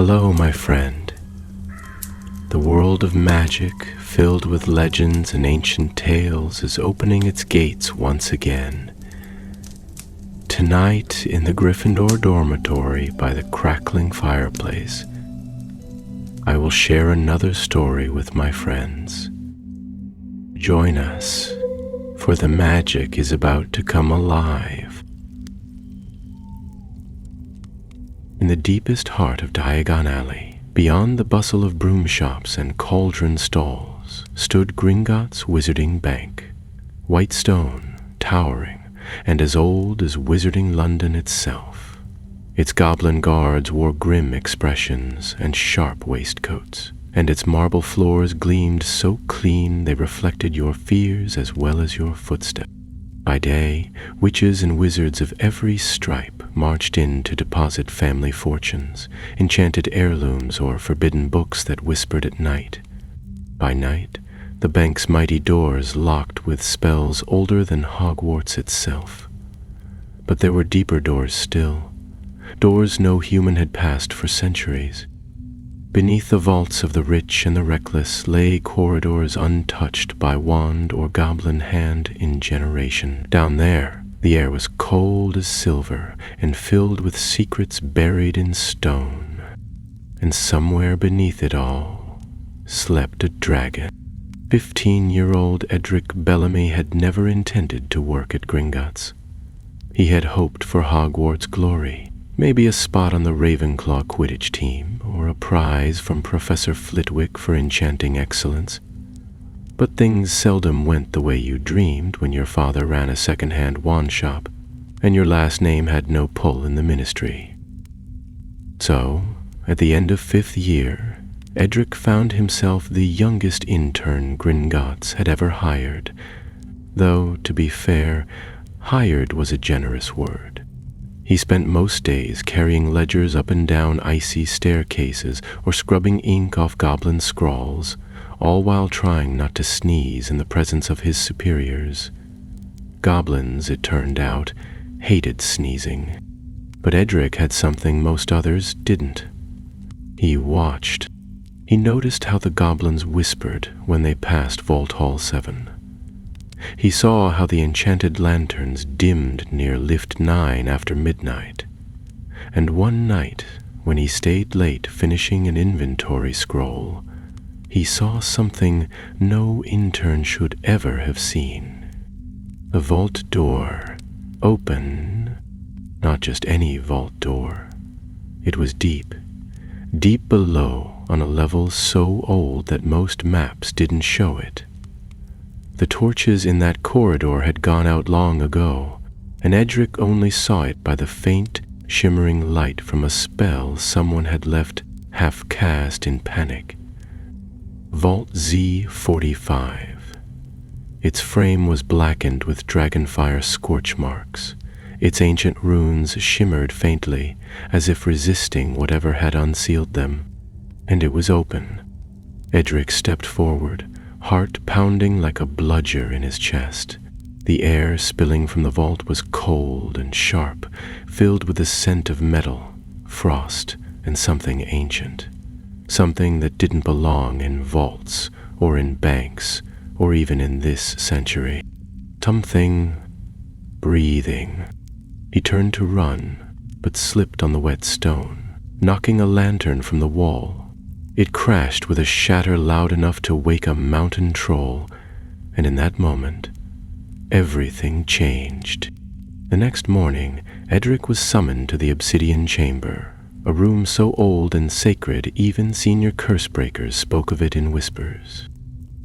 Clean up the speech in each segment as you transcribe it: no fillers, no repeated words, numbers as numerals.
Hello, my friend. The world of magic, filled with legends and ancient tales, is opening its gates once again. Tonight, in the Gryffindor dormitory by the crackling fireplace, I will share another story with my friends. Join us, for the magic is about to come alive. In the deepest heart of Diagon Alley, beyond the bustle of broom shops and cauldron stalls, stood Gringotts' wizarding bank, white stone, towering, and as old as wizarding London itself. Its goblin guards wore grim expressions and sharp waistcoats, and its marble floors gleamed so clean they reflected your fears as well as your footsteps. By day, witches and wizards of every stripe marched in to deposit family fortunes, enchanted heirlooms, or forbidden books that whispered at night. By night, the bank's mighty doors locked with spells older than Hogwarts itself. But there were deeper doors still, doors no human had passed for centuries. Beneath the vaults of the rich and the reckless lay corridors untouched by wand or goblin hand in generation. Down there, the air was cold as silver and filled with secrets buried in stone. And somewhere beneath it all slept a dragon. 15-year-old Edric Bellamy had never intended to work at Gringotts. He had hoped for Hogwarts glory, maybe a spot on the Ravenclaw Quidditch team, or a prize from Professor Flitwick for enchanting excellence. But things seldom went the way you dreamed when your father ran a second-hand wand shop, and your last name had no pull in the ministry. So, at the end of 5th year, Edric found himself the youngest intern Gringotts had ever hired, though, to be fair, hired was a generous word. He spent most days carrying ledgers up and down icy staircases or scrubbing ink off goblin scrawls, all while trying not to sneeze in the presence of his superiors. Goblins, it turned out, hated sneezing, but Edric had something most others didn't. He watched. He noticed how the goblins whispered when they passed Vault Hall 7. He saw how the enchanted lanterns dimmed near Lift 9 after midnight. And one night, when he stayed late finishing an inventory scroll, he saw something no intern should ever have seen. The vault door open. Not just any vault door. It was deep, deep below on a level so old that most maps didn't show it. The torches in that corridor had gone out long ago, and Edric only saw it by the faint, shimmering light from a spell someone had left half-cast in panic. Vault Z45. Its frame was blackened with dragonfire scorch marks. Its ancient runes shimmered faintly, as if resisting whatever had unsealed them. And it was open. Edric stepped forward, heart pounding like a bludger in his chest. The air spilling from the vault was cold and sharp, filled with the scent of metal, frost, and something ancient. Something that didn't belong in vaults, or in banks, or even in this century. Something breathing. He turned to run, but slipped on the wet stone, knocking a lantern from the wall. It crashed with a shatter loud enough to wake a mountain troll, and in that moment, everything changed. The next morning, Edric was summoned to the Obsidian Chamber, a room so old and sacred even senior cursebreakers spoke of it in whispers.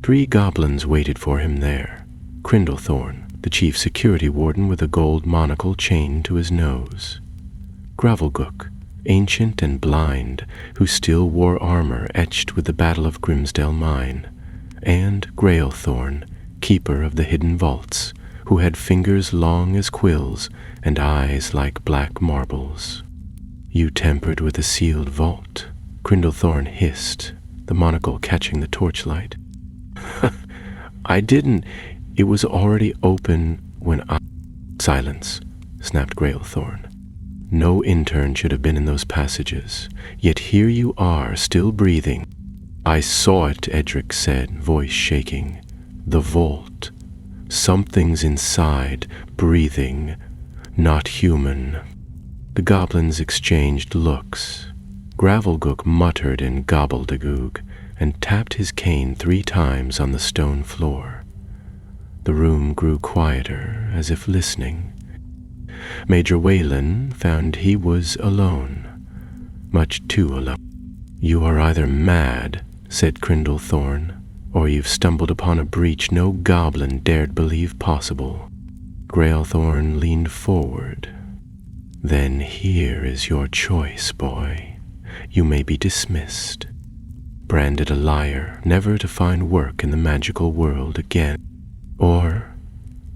3 goblins waited for him there. Crindlethorn, the chief security warden with a gold monocle chained to his nose. Gravelgook, ancient and blind, who still wore armor etched with the Battle of Grimsdale Mine, and Grailthorn, keeper of the hidden vaults, who had fingers long as quills and eyes like black marbles. "You tampered with the sealed vault," Crindlethorn hissed, the monocle catching the torchlight. "I didn't. It was already open when I—" "Silence," snapped Grailthorn. No intern should have been in those passages, yet here you are, still breathing. I saw it, Edric said, voice shaking. The vault. Something's inside, breathing, not human. The goblins exchanged looks. Gravelgook muttered in gobbledygook and tapped his cane 3 times on the stone floor. The room grew quieter, as if listening. Major Whalen found he was alone, much too alone. You are either mad, said Crindlethorn, or you've stumbled upon a breach no goblin dared believe possible. Grailthorn leaned forward. Then here is your choice, boy. You may be dismissed, branded a liar, never to find work in the magical world again. Or,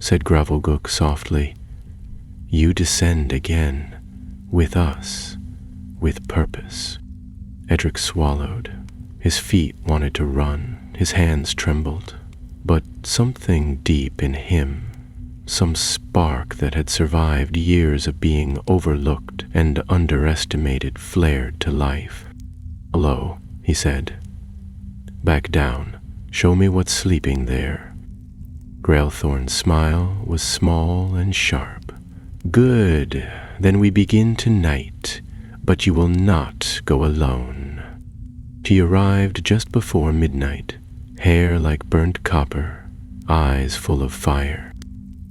said Gravelgook softly, you descend again, with us, with purpose. Edric swallowed. His feet wanted to run, his hands trembled, but something deep in him, some spark that had survived years of being overlooked and underestimated, flared to life. Hello, he said. Back down. Show me what's sleeping there. Grailthorn's smile was small and sharp. Good, then we begin tonight, but you will not go alone. She arrived just before midnight, hair like burnt copper, eyes full of fire.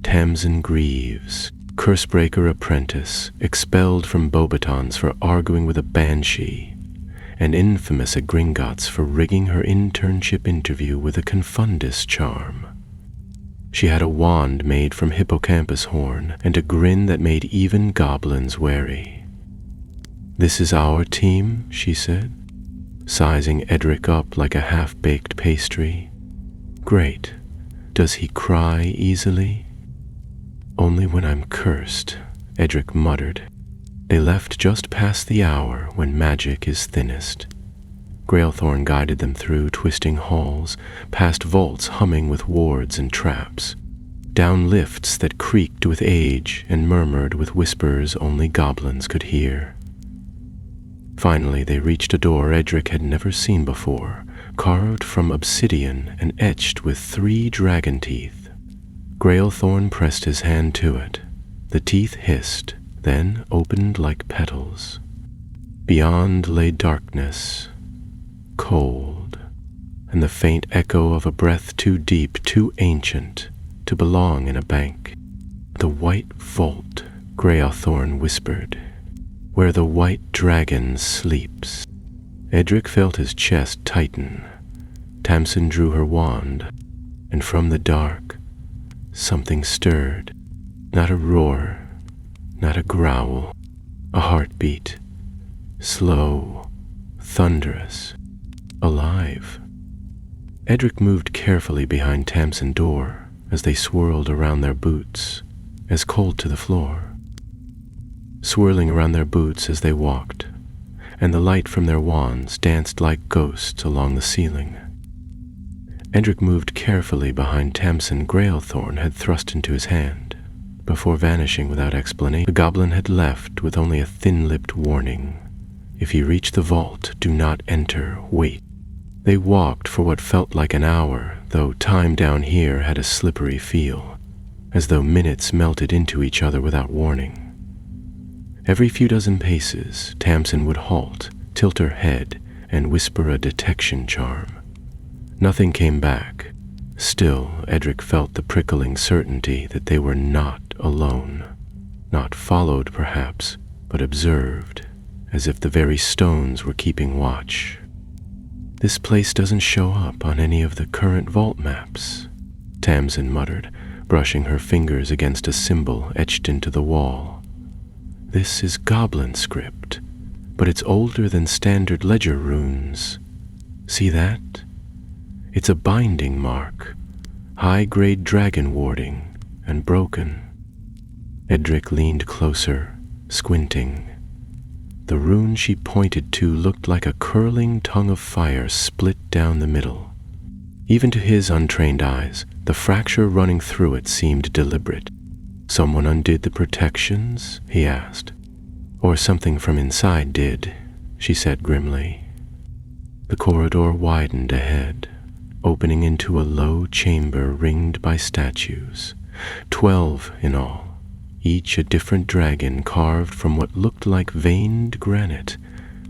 Tamsin Greaves, Cursebreaker apprentice, expelled from Beauxbatons for arguing with a banshee, and infamous at Gringotts for rigging her internship interview with a confundus charm. She had a wand made from hippocampus horn and a grin that made even goblins wary. This is our team, she said, sizing Edric up like a half-baked pastry. Great. Does he cry easily? Only when I'm cursed, Edric muttered. They left just past the hour when magic is thinnest. Grailthorn guided them through twisting halls, past vaults humming with wards and traps, down lifts that creaked with age and murmured with whispers only goblins could hear. Finally, they reached a door Edric had never seen before, carved from obsidian and etched with 3 dragon teeth. Grailthorn pressed his hand to it. The teeth hissed, then opened like petals. Beyond lay darkness, cold, and the faint echo of a breath too deep, too ancient, to belong in a bank. The white vault, Grailthorn whispered, where the white dragon sleeps. Edric felt his chest tighten. Tamsin drew her wand, and from the dark, something stirred. Not a roar, not a growl, a heartbeat, slow, thunderous, alive. Edric moved carefully behind Tamsin's door as they swirled around their boots, as cold to the floor. Swirling around their boots as they walked, and the light from their wands danced like ghosts along the ceiling. Edric moved carefully behind Tamsin Grailthorn had thrust into his hand. Before vanishing without explanation, the goblin had left with only a thin-lipped warning. If you reach the vault, do not enter, wait. They walked for what felt like an hour, though time down here had a slippery feel, as though minutes melted into each other without warning. Every few dozen paces, Tamsin would halt, tilt her head, and whisper a detection charm. Nothing came back. Still, Edric felt the prickling certainty that they were not alone. Not followed, perhaps, but observed, as if the very stones were keeping watch. This place doesn't show up on any of the current vault maps, Tamsin muttered, brushing her fingers against a symbol etched into the wall. This is goblin script, but it's older than standard ledger runes. See that? It's a binding mark, high-grade dragon warding, and broken. Edric leaned closer, squinting. The rune she pointed to looked like a curling tongue of fire split down the middle. Even to his untrained eyes, the fracture running through it seemed deliberate. Someone undid the protections? He asked. Or something from inside did, she said grimly. The corridor widened ahead, opening into a low chamber ringed by statues, 12 in all, each a different dragon carved from what looked like veined granite,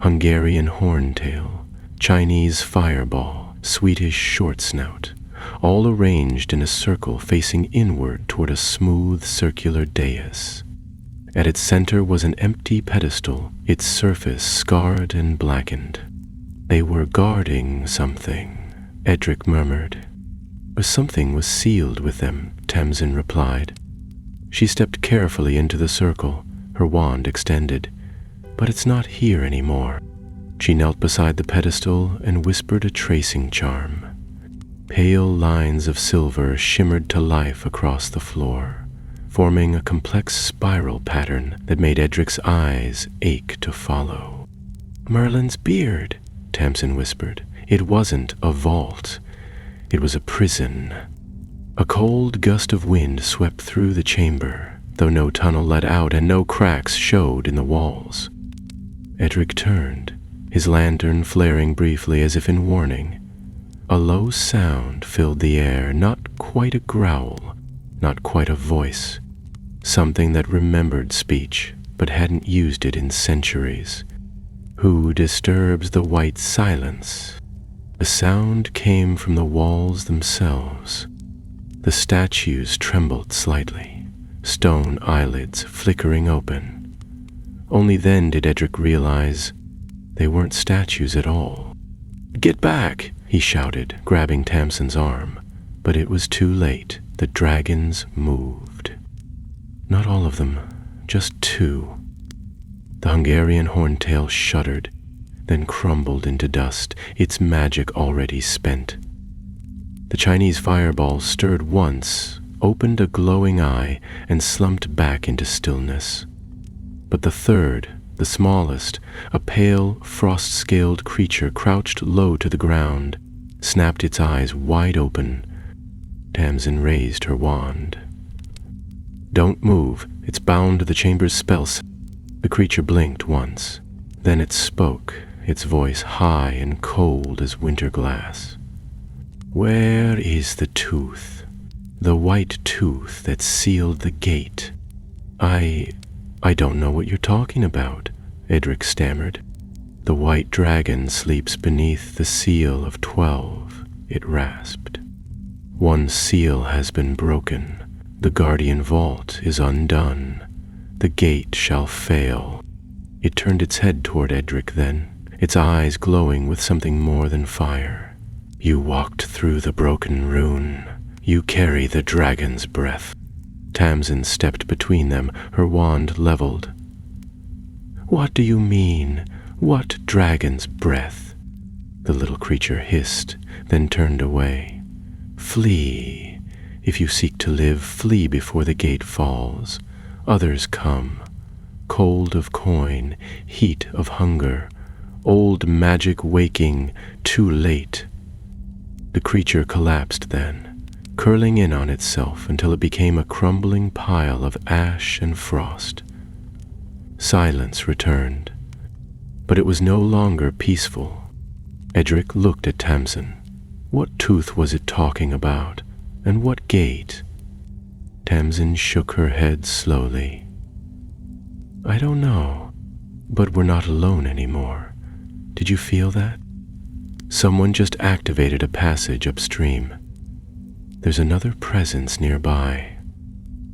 Hungarian horntail, Chinese fireball, Swedish short snout, all arranged in a circle facing inward toward a smooth circular dais. At its center was an empty pedestal, its surface scarred and blackened. They were guarding something, Edric murmured. Or something was sealed with them, Tamsin replied. She stepped carefully into the circle, her wand extended. But it's not here anymore. She knelt beside the pedestal and whispered a tracing charm. Pale lines of silver shimmered to life across the floor, forming a complex spiral pattern that made Edric's eyes ache to follow. Merlin's beard, Tamsin whispered. It wasn't a vault. It was a prison. A cold gust of wind swept through the chamber, though no tunnel led out and no cracks showed in the walls. Edric turned, his lantern flaring briefly as if in warning. A low sound filled the air, not quite a growl, not quite a voice. Something that remembered speech, but hadn't used it in centuries. Who disturbs the white silence? The sound came from the walls themselves. The statues trembled slightly, stone eyelids flickering open. Only then did Edric realize they weren't statues at all. "Get back!" he shouted, grabbing Tamsin's arm. But it was too late. The dragons moved. Not all of them, just 2. The Hungarian horntail shuddered, then crumbled into dust, its magic already spent. The Chinese fireball stirred once, opened a glowing eye, and slumped back into stillness. But the third, the smallest, a pale, frost-scaled creature crouched low to the ground, snapped its eyes wide open. Tamsin raised her wand. "Don't move. It's bound to the chamber's spells." The creature blinked once. Then it spoke, its voice high and cold as winter glass. "Where is the tooth? The white tooth that sealed the gate?" I don't know what you're talking about," Edric stammered. "The white dragon sleeps beneath the seal of 12, it rasped. "One seal has been broken. The guardian vault is undone. The gate shall fail." It turned its head toward Edric then, its eyes glowing with something more than fire. "You walked through the broken rune. You carry the dragon's breath." Tamsin stepped between them, her wand leveled. "What do you mean? What dragon's breath?" The little creature hissed, then turned away. "Flee. If you seek to live, flee before the gate falls. Others come. Cold of coin, heat of hunger, old magic waking, too late." The creature collapsed then, curling in on itself until it became a crumbling pile of ash and frost. Silence returned, but it was no longer peaceful. Edric looked at Tamsin. What tooth was it talking about, and what gate? Tamsin shook her head slowly. "I don't know, but we're not alone anymore. Did you feel that? Someone just activated a passage upstream. There's another presence nearby."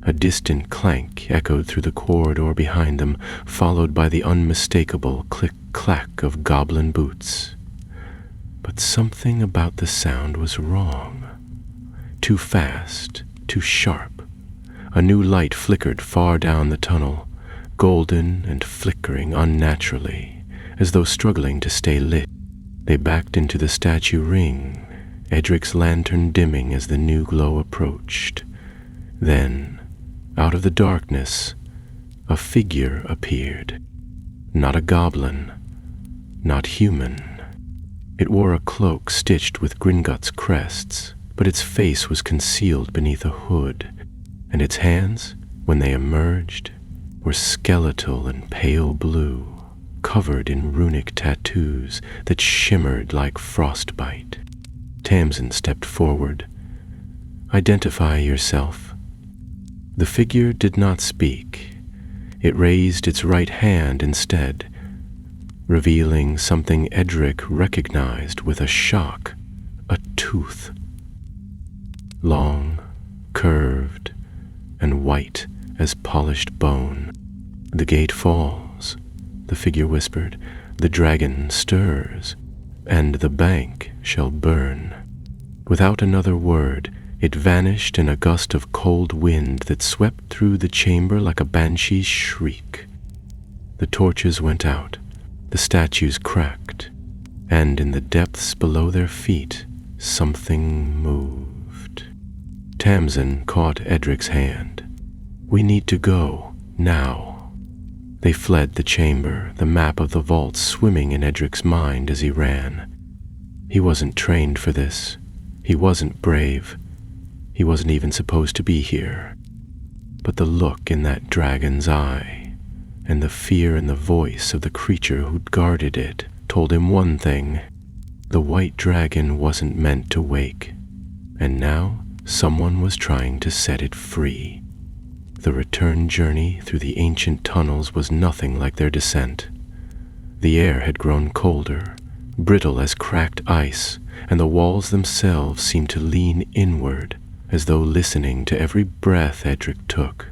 A distant clank echoed through the corridor behind them, followed by the unmistakable click-clack of goblin boots. But something about the sound was wrong. Too fast, too sharp. A new light flickered far down the tunnel, golden and flickering unnaturally, as though struggling to stay lit. They backed into the statue ring, Edric's lantern dimming as the new glow approached. Then, out of the darkness, a figure appeared. Not a goblin, not human. It wore a cloak stitched with Gringotts crests, but its face was concealed beneath a hood, and its hands, when they emerged, were skeletal and pale blue, covered in runic tattoos that shimmered like frostbite. Tamsin stepped forward. "Identify yourself." The figure did not speak. It raised its right hand instead, revealing something Edric recognized with a shock: a tooth. Long, curved, and white as polished bone. "The gate falls," the figure whispered. "The dragon stirs, and the bank shall burn." Without another word, it vanished in a gust of cold wind that swept through the chamber like a banshee's shriek. The torches went out, the statues cracked, and in the depths below their feet, something moved. Tamsin caught Edric's hand. "We need to go, now." They fled the chamber, the map of the vault swimming in Edric's mind as he ran. He wasn't trained for this. He wasn't brave. He wasn't even supposed to be here. But the look in that dragon's eye, and the fear in the voice of the creature who'd guarded it, told him one thing: the white dragon wasn't meant to wake, and now someone was trying to set it free. The return journey through the ancient tunnels was nothing like their descent. The air had grown colder, brittle as cracked ice, and the walls themselves seemed to lean inward, as though listening to every breath Edric took.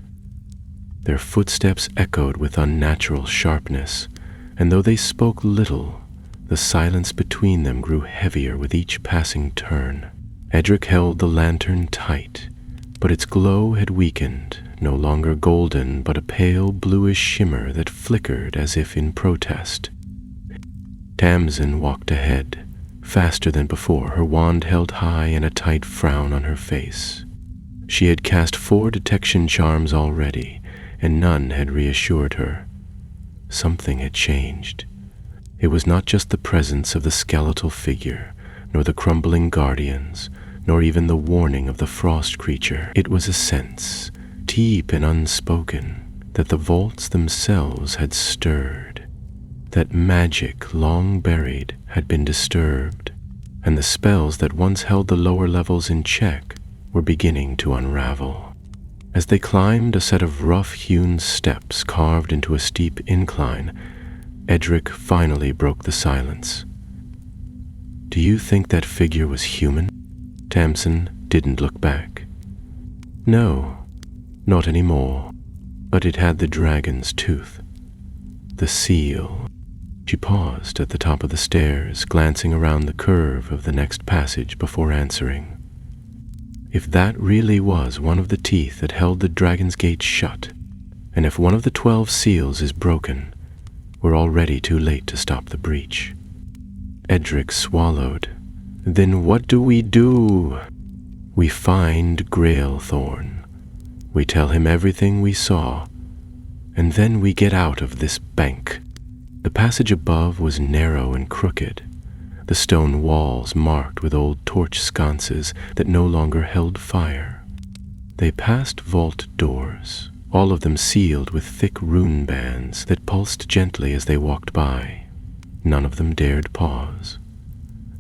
Their footsteps echoed with unnatural sharpness, and though they spoke little, the silence between them grew heavier with each passing turn. Edric held the lantern tight, but its glow had weakened, no longer golden, but a pale bluish shimmer that flickered as if in protest. Tamsin walked ahead, faster than before, her wand held high and a tight frown on her face. She had cast 4 detection charms already, and none had reassured her. Something had changed. It was not just the presence of the skeletal figure, nor the crumbling guardians, nor even the warning of the frost creature. It was a sense, deep and unspoken, that the vaults themselves had stirred, that magic long buried had been disturbed, and the spells that once held the lower levels in check were beginning to unravel. As they climbed a set of rough-hewn steps carved into a steep incline, Edric finally broke the silence. "Do you think that figure was human?" Tamsin didn't look back. "No, not anymore, but it had the dragon's tooth. The seal." She paused at the top of the stairs, glancing around the curve of the next passage before answering. If that really was one of the teeth that held the dragon's gate shut, and if one of the 12 seals is broken, we're already too late to stop the breach. Edric swallowed. "Then what do we do?" "We find Grailthorn. We tell him everything we saw, and then we get out of this bank." The passage above was narrow and crooked, the stone walls marked with old torch sconces that no longer held fire. They passed vault doors, all of them sealed with thick rune bands that pulsed gently as they walked by. None of them dared pause.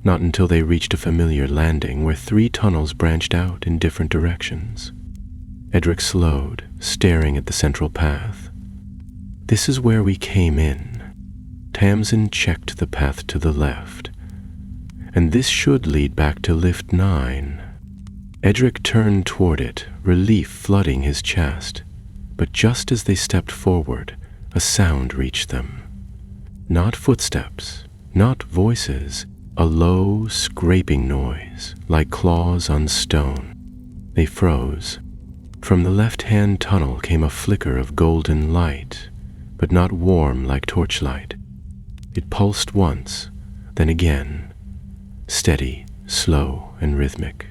Not until they reached a familiar landing where 3 tunnels branched out in different directions. Edric slowed, staring at the central path. "This is where we came in." Tamsin checked the path to the left. "And this should lead back to lift 9. Edric turned toward it, relief flooding his chest. But just as they stepped forward, a sound reached them. Not footsteps, not voices, a low, scraping noise, like claws on stone. They froze. From the left-hand tunnel came a flicker of golden light, but not warm like torchlight. It pulsed once, then again, steady, slow, and rhythmic.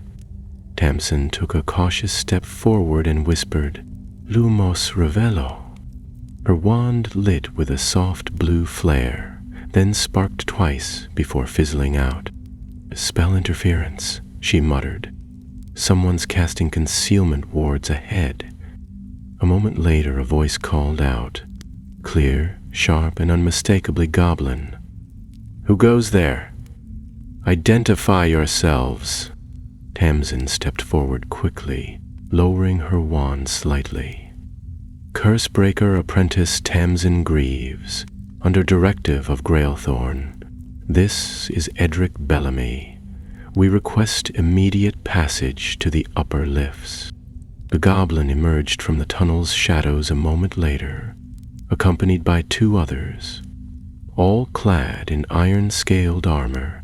Tamsin took a cautious step forward and whispered, "Lumos Revelo." Her wand lit with a soft blue flare, then sparked twice before fizzling out. "Spell interference," she muttered. "Someone's casting concealment wards ahead." A moment later, a voice called out, clear, sharp, and unmistakably goblin. "Who goes there? Identify yourselves." Tamsin stepped forward quickly, lowering her wand slightly. "Cursebreaker Apprentice Tamsin Greaves, under directive of Grailthorn, this is Edric Bellamy. We request immediate passage to the upper lifts." The goblin emerged from the tunnel's shadows a moment later, accompanied by 2 others, all clad in iron-scaled armor,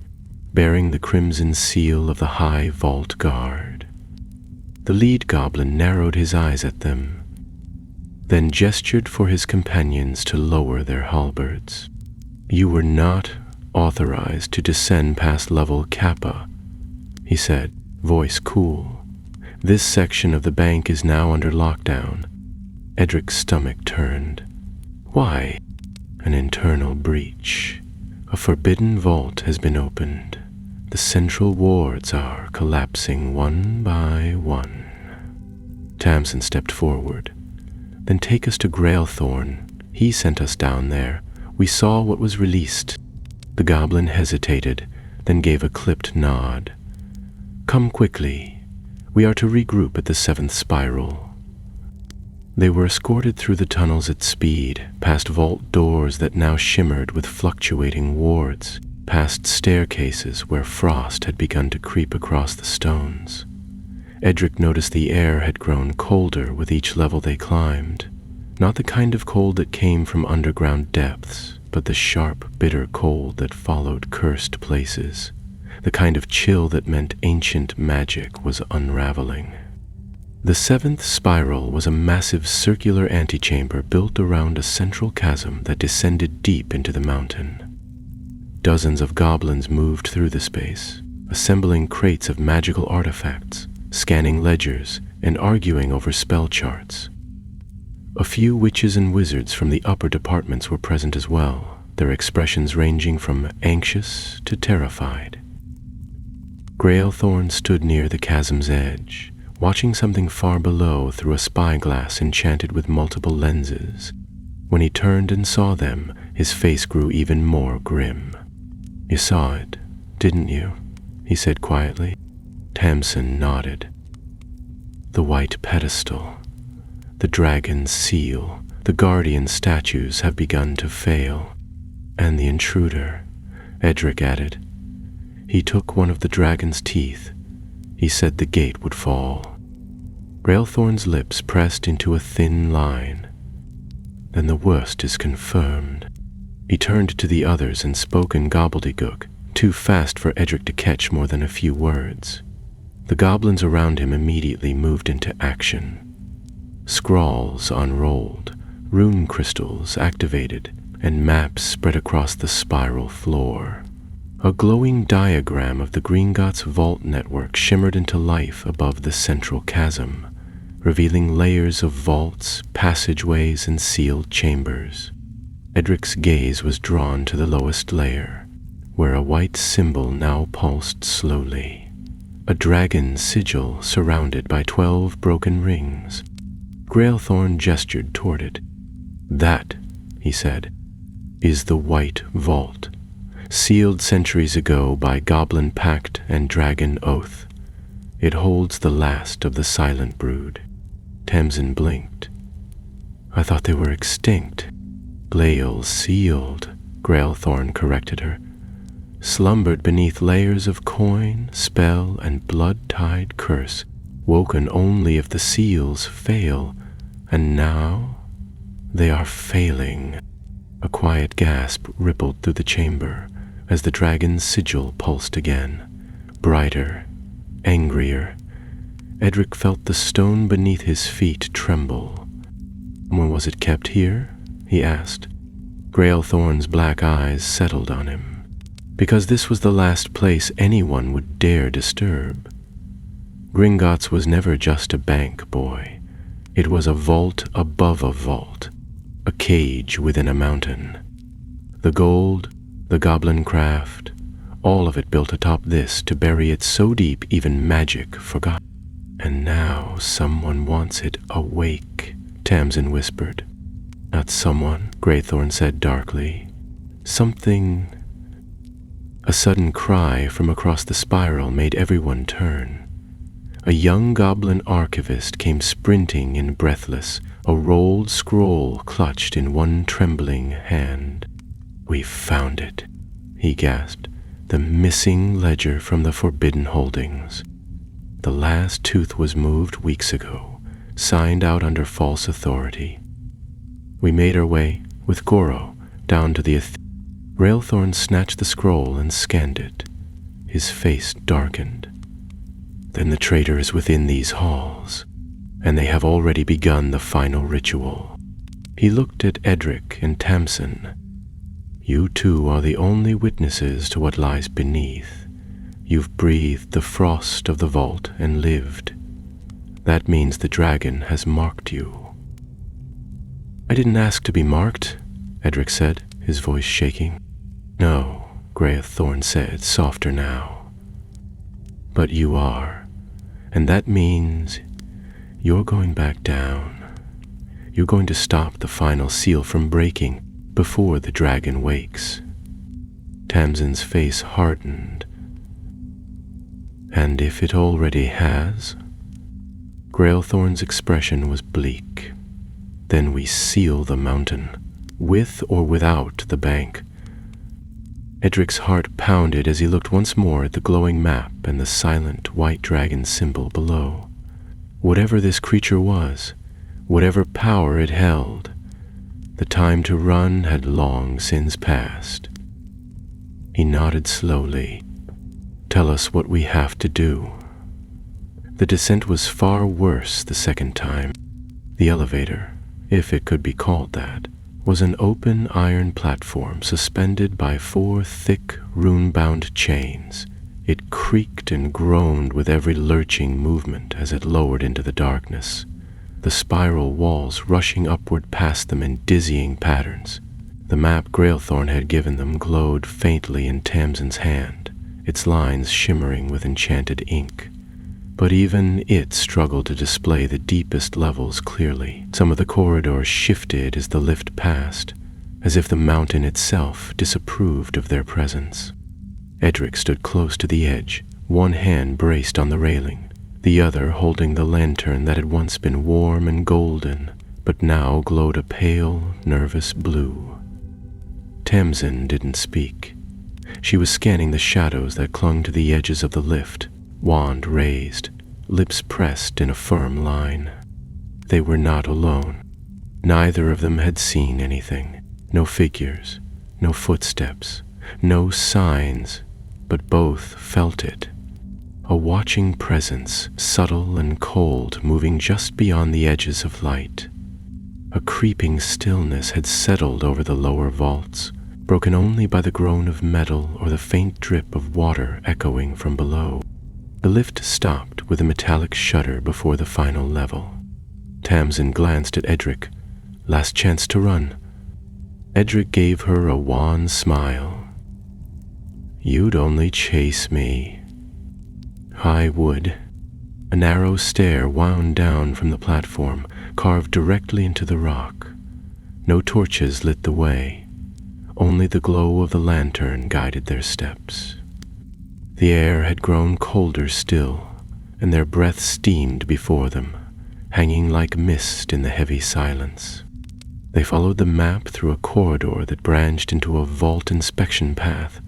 bearing the crimson seal of the High Vault Guard. The lead goblin narrowed his eyes at them, then gestured for his companions to lower their halberds. "You were not authorized to descend past level Kappa," he said, voice cool. "This section of the bank is now under lockdown." Edric's stomach turned. "Why?" "An internal breach. A forbidden vault has been opened. The central wards are collapsing one by one." Tamsin stepped forward. "Then take us to Grailthorn. He sent us down there. We saw what was released." The goblin hesitated, then gave a clipped nod. "Come quickly. We are to regroup at the 7th spiral." They were escorted through the tunnels at speed, past vault doors that now shimmered with fluctuating wards, past staircases where frost had begun to creep across the stones. Edric noticed the air had grown colder with each level they climbed. Not the kind of cold that came from underground depths, but the sharp, bitter cold that followed cursed places. The kind of chill that meant ancient magic was unraveling. The 7th spiral was a massive circular antechamber built around a central chasm that descended deep into the mountain. Dozens of goblins moved through the space, assembling crates of magical artifacts, scanning ledgers, and arguing over spell charts. A few witches and wizards from the upper departments were present as well, their expressions ranging from anxious to terrified. Grailthorn stood near the chasm's edge, watching something far below through a spyglass enchanted with multiple lenses. When he turned and saw them, his face grew even more grim. "You saw it, didn't you?" he said quietly. Tamsin nodded. "The white pedestal, the dragon's seal, the guardian statues have begun to fail. And the intruder," Edric added. "He took one of the dragon's teeth. He said the gate would fall." Grailthorn's lips pressed into a thin line. "Then the worst is confirmed." He turned to the others and spoke in gobbledygook, too fast for Edric to catch more than a few words. The goblins around him immediately moved into action. Scrawls unrolled, rune crystals activated, and maps spread across the spiral floor. A glowing diagram of the Gringotts vault network shimmered into life above the central chasm, revealing layers of vaults, passageways, and sealed chambers. Edric's gaze was drawn to the lowest layer, where a white symbol now pulsed slowly. A dragon sigil surrounded by 12 broken rings. Grailthorn gestured toward it. "That," he said, "is the White Vault, sealed centuries ago by Goblin Pact and Dragon Oath. It holds the last of the Silent Brood." Tamsin blinked. "I thought they were extinct." "Glails sealed," Grailthorn corrected her. "Slumbered beneath layers of coin, spell, and blood-tied curse, woken only if the seals fail, and now they are failing." A quiet gasp rippled through the chamber as the dragon's sigil pulsed again, brighter, angrier. Edric felt the stone beneath his feet tremble. "When was it kept here?" he asked. Grailthorn's black eyes settled on him. "Because this was the last place anyone would dare disturb. Gringotts was never just a bank, boy. It was a vault above a vault, a cage within a mountain. The gold, the goblin craft, all of it built atop this to bury it so deep even magic forgot. And now someone wants it awake Tamsin whispered. Not someone, Greythorn said darkly. Something. A sudden cry from across the spiral made everyone turn. A young goblin archivist came sprinting in breathless, a rolled scroll clutched in one trembling hand. "We've found it," he gasped. "The missing ledger from the Forbidden Holdings. The last tooth was moved weeks ago, signed out under false authority. We made our way, with Goro, down to the Railthorn snatched the scroll and scanned it. His face darkened. Then the traitor is within these halls, and they have already begun the final ritual. He looked at Edric and Tamsin. You two are the only witnesses to what lies beneath. You've breathed the frost of the vault and lived. That means the dragon has marked you. I didn't ask to be marked, Edric said, his voice shaking. No, Greythorn said, softer now. But you are, and that means you're going back down. You're going to stop the final seal from breaking before the dragon wakes. Tamsin's face hardened. And if it already has? Greythorn's expression was bleak. Then we seal the mountain, with or without the bank. Edric's heart pounded as he looked once more at the glowing map and the silent white dragon symbol below. Whatever this creature was, whatever power it held, the time to run had long since passed. He nodded slowly. Tell us what we have to do. The descent was far worse the second time. The elevator, if it could be called that, was an open iron platform suspended by 4 thick, rune-bound chains. It creaked and groaned with every lurching movement as it lowered into the darkness, the spiral walls rushing upward past them in dizzying patterns. The map Greythorn had given them glowed faintly in Tamsin's hand, its lines shimmering with enchanted ink. But even it struggled to display the deepest levels clearly. Some of the corridors shifted as the lift passed, as if the mountain itself disapproved of their presence. Edric stood close to the edge, one hand braced on the railing, the other holding the lantern that had once been warm and golden, but now glowed a pale, nervous blue. Tamsin didn't speak. She was scanning the shadows that clung to the edges of the lift, wand raised, lips pressed in a firm line. They were not alone. Neither of them had seen anything. No figures, no footsteps, no signs, but both felt it. A watching presence, subtle and cold, moving just beyond the edges of light. A creeping stillness had settled over the lower vaults, broken only by the groan of metal or the faint drip of water echoing from below. The lift stopped with a metallic shudder before the final level. Tamsin glanced at Edric. Last chance to run. Edric gave her a wan smile. You'd only chase me. I would. A narrow stair wound down from the platform, carved directly into the rock. No torches lit the way. Only the glow of the lantern guided their steps. The air had grown colder still, and their breath steamed before them, hanging like mist in the heavy silence. They followed the map through a corridor that branched into a vault inspection path.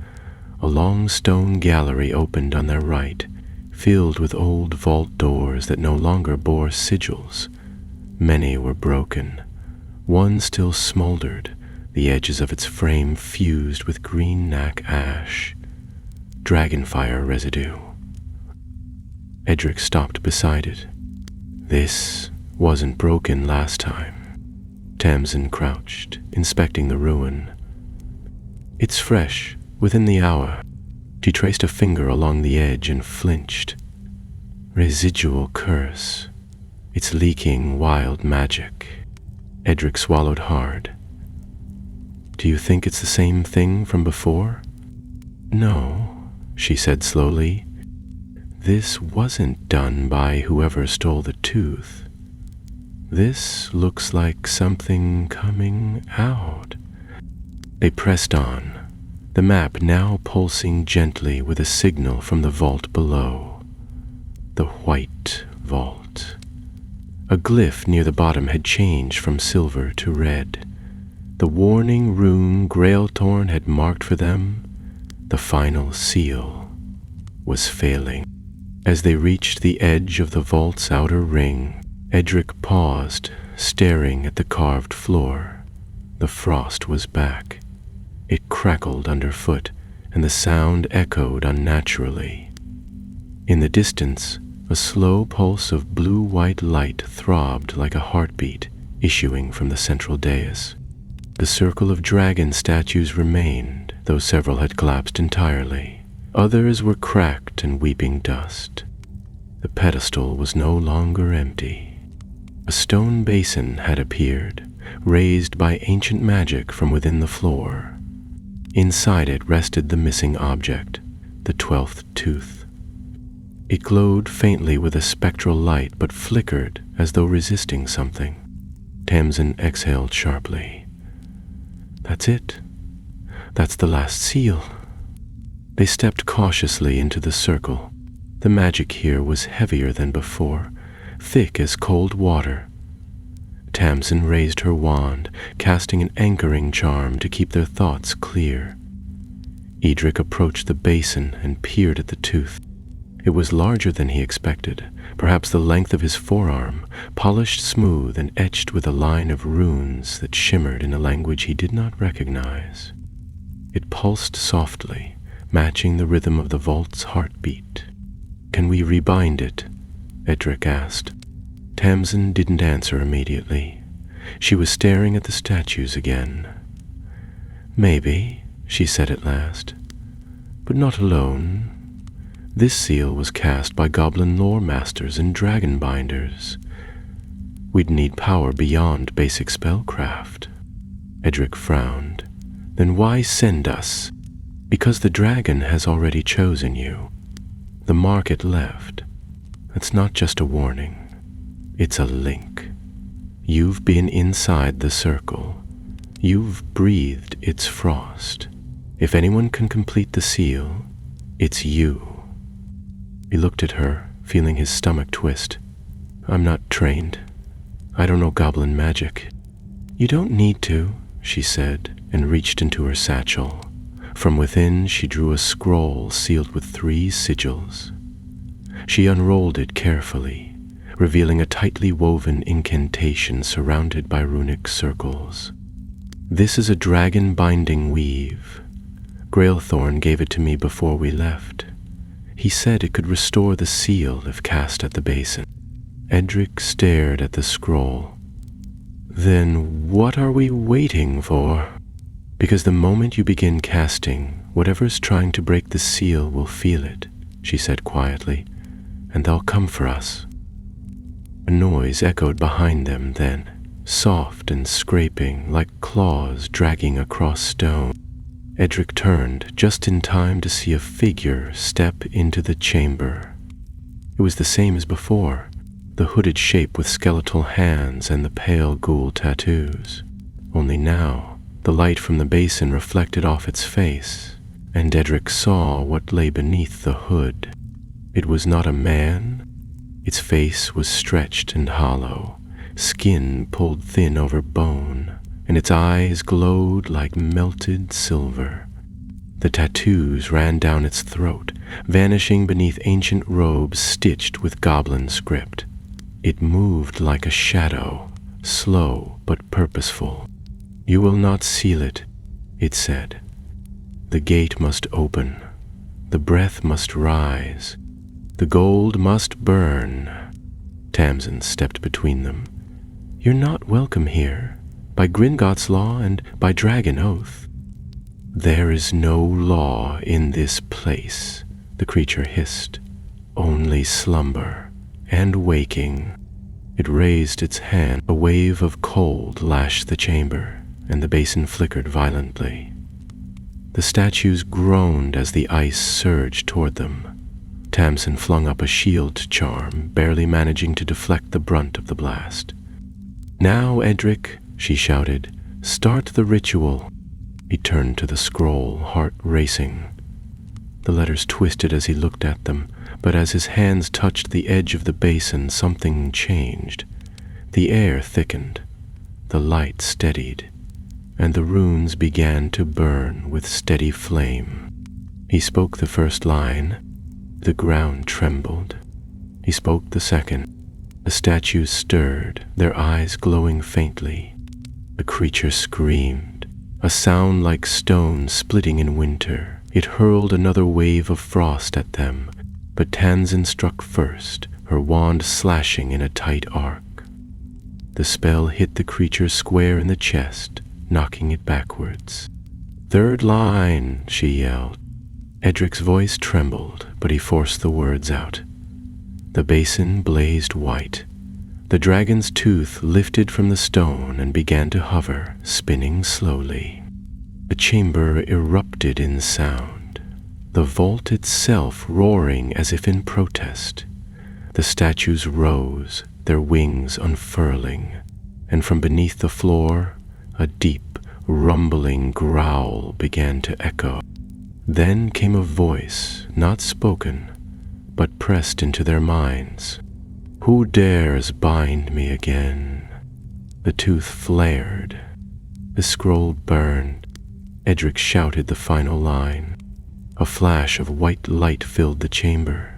A long stone gallery opened on their right, filled with old vault doors that no longer bore sigils. Many were broken. One still smoldered, the edges of its frame fused with green knack ash. Dragonfire residue. Edric stopped beside it. This wasn't broken last time. Tamsin crouched, inspecting the ruin. It's fresh, within the hour. She traced a finger along the edge and flinched. Residual curse. It's leaking wild magic. Edric swallowed hard. Do you think it's the same thing from before? No, she said slowly. This wasn't done by whoever stole the tooth. This looks like something coming out. They pressed on, the map now pulsing gently with a signal from the vault below. The white vault. A glyph near the bottom had changed from silver to red. The warning rune Grailthorn had marked for them, the final seal, was failing. As they reached the edge of the vault's outer ring, Edric paused, staring at the carved floor. The frost was back. It crackled underfoot, and the sound echoed unnaturally. In the distance, a slow pulse of blue-white light throbbed like a heartbeat issuing from the central dais. The circle of dragon statues remained, though several had collapsed entirely. Others were cracked and weeping dust. The pedestal was no longer empty. A stone basin had appeared, raised by ancient magic from within the floor. Inside it rested the missing object, the 12th tooth. It glowed faintly with a spectral light, but flickered as though resisting something. Tamsin exhaled sharply. That's it. That's the last seal. They stepped cautiously into the circle. The magic here was heavier than before, thick as cold water. Tamsin raised her wand, casting an anchoring charm to keep their thoughts clear. Edric approached the basin and peered at the tooth. It was larger than he expected, perhaps the length of his forearm, polished smooth and etched with a line of runes that shimmered in a language he did not recognize. It pulsed softly, matching the rhythm of the vault's heartbeat. "Can we rebind it?" Edric asked. Tamsin didn't answer immediately. She was staring at the statues again. "Maybe," she said at last, "but not alone. This seal was cast by goblin lore masters and dragon binders. We'd need power beyond basic spellcraft." Edric frowned. "Then why send us?" "Because the dragon has already chosen you. The mark it left. It's not just a warning. It's a link. You've been inside the circle. You've breathed its frost. If anyone can complete the seal, it's you." He looked at her, feeling his stomach twist. "I'm not trained. I don't know goblin magic." "You don't need to," she said, and reached into her satchel. From within, she drew a scroll sealed with 3 sigils. She unrolled it carefully, revealing a tightly woven incantation surrounded by runic circles. "This is a dragon-binding weave. Grailthorn gave it to me before we left. He said it could restore the seal if cast at the basin." Edric stared at the scroll. "Then what are we waiting for?" "Because the moment you begin casting, whatever's trying to break the seal will feel it," she said quietly, "and they'll come for us." A noise echoed behind them then, soft and scraping like claws dragging across stone. Edric turned just in time to see a figure step into the chamber. It was the same as before, the hooded shape with skeletal hands and the pale ghoul tattoos. Only now, the light from the basin reflected off its face, and Edric saw what lay beneath the hood. It was not a man. Its face was stretched and hollow, skin pulled thin over bone, and its eyes glowed like melted silver. The tattoos ran down its throat, vanishing beneath ancient robes stitched with goblin script. It moved like a shadow, slow but purposeful. "You will not seal it," it said. "The gate must open. The breath must rise. The gold must burn." Tamsin stepped between them. "You're not welcome here, by Gringotts law and by dragon oath." "There is no law in this place," the creature hissed. "Only slumber and waking." It raised its hand. A wave of cold lashed the chamber, and the basin flickered violently. The statues groaned as the ice surged toward them. Tamsin flung up a shield charm, barely managing to deflect the brunt of the blast. "Now, Edric," she shouted, "start the ritual." He turned to the scroll, heart racing. The letters twisted as he looked at them, but as his hands touched the edge of the basin, something changed. The air thickened, the light steadied, and the runes began to burn with steady flame. He spoke the first line. The ground trembled. He spoke the second. The statues stirred, their eyes glowing faintly. The creature screamed, a sound like stone splitting in winter. It hurled another wave of frost at them, but Tamsin struck first, her wand slashing in a tight arc. The spell hit the creature square in the chest, knocking it backwards. "Third line," she yelled. Edric's voice trembled, but he forced the words out. The basin blazed white. The dragon's tooth lifted from the stone and began to hover, spinning slowly. The chamber erupted in sound, the vault itself roaring as if in protest. The statues rose, their wings unfurling, and from beneath the floor, a deep, rumbling growl began to echo. Then came a voice, not spoken, but pressed into their minds. "Who dares bind me again?" The tooth flared. The scroll burned. Edric shouted the final line. A flash of white light filled the chamber,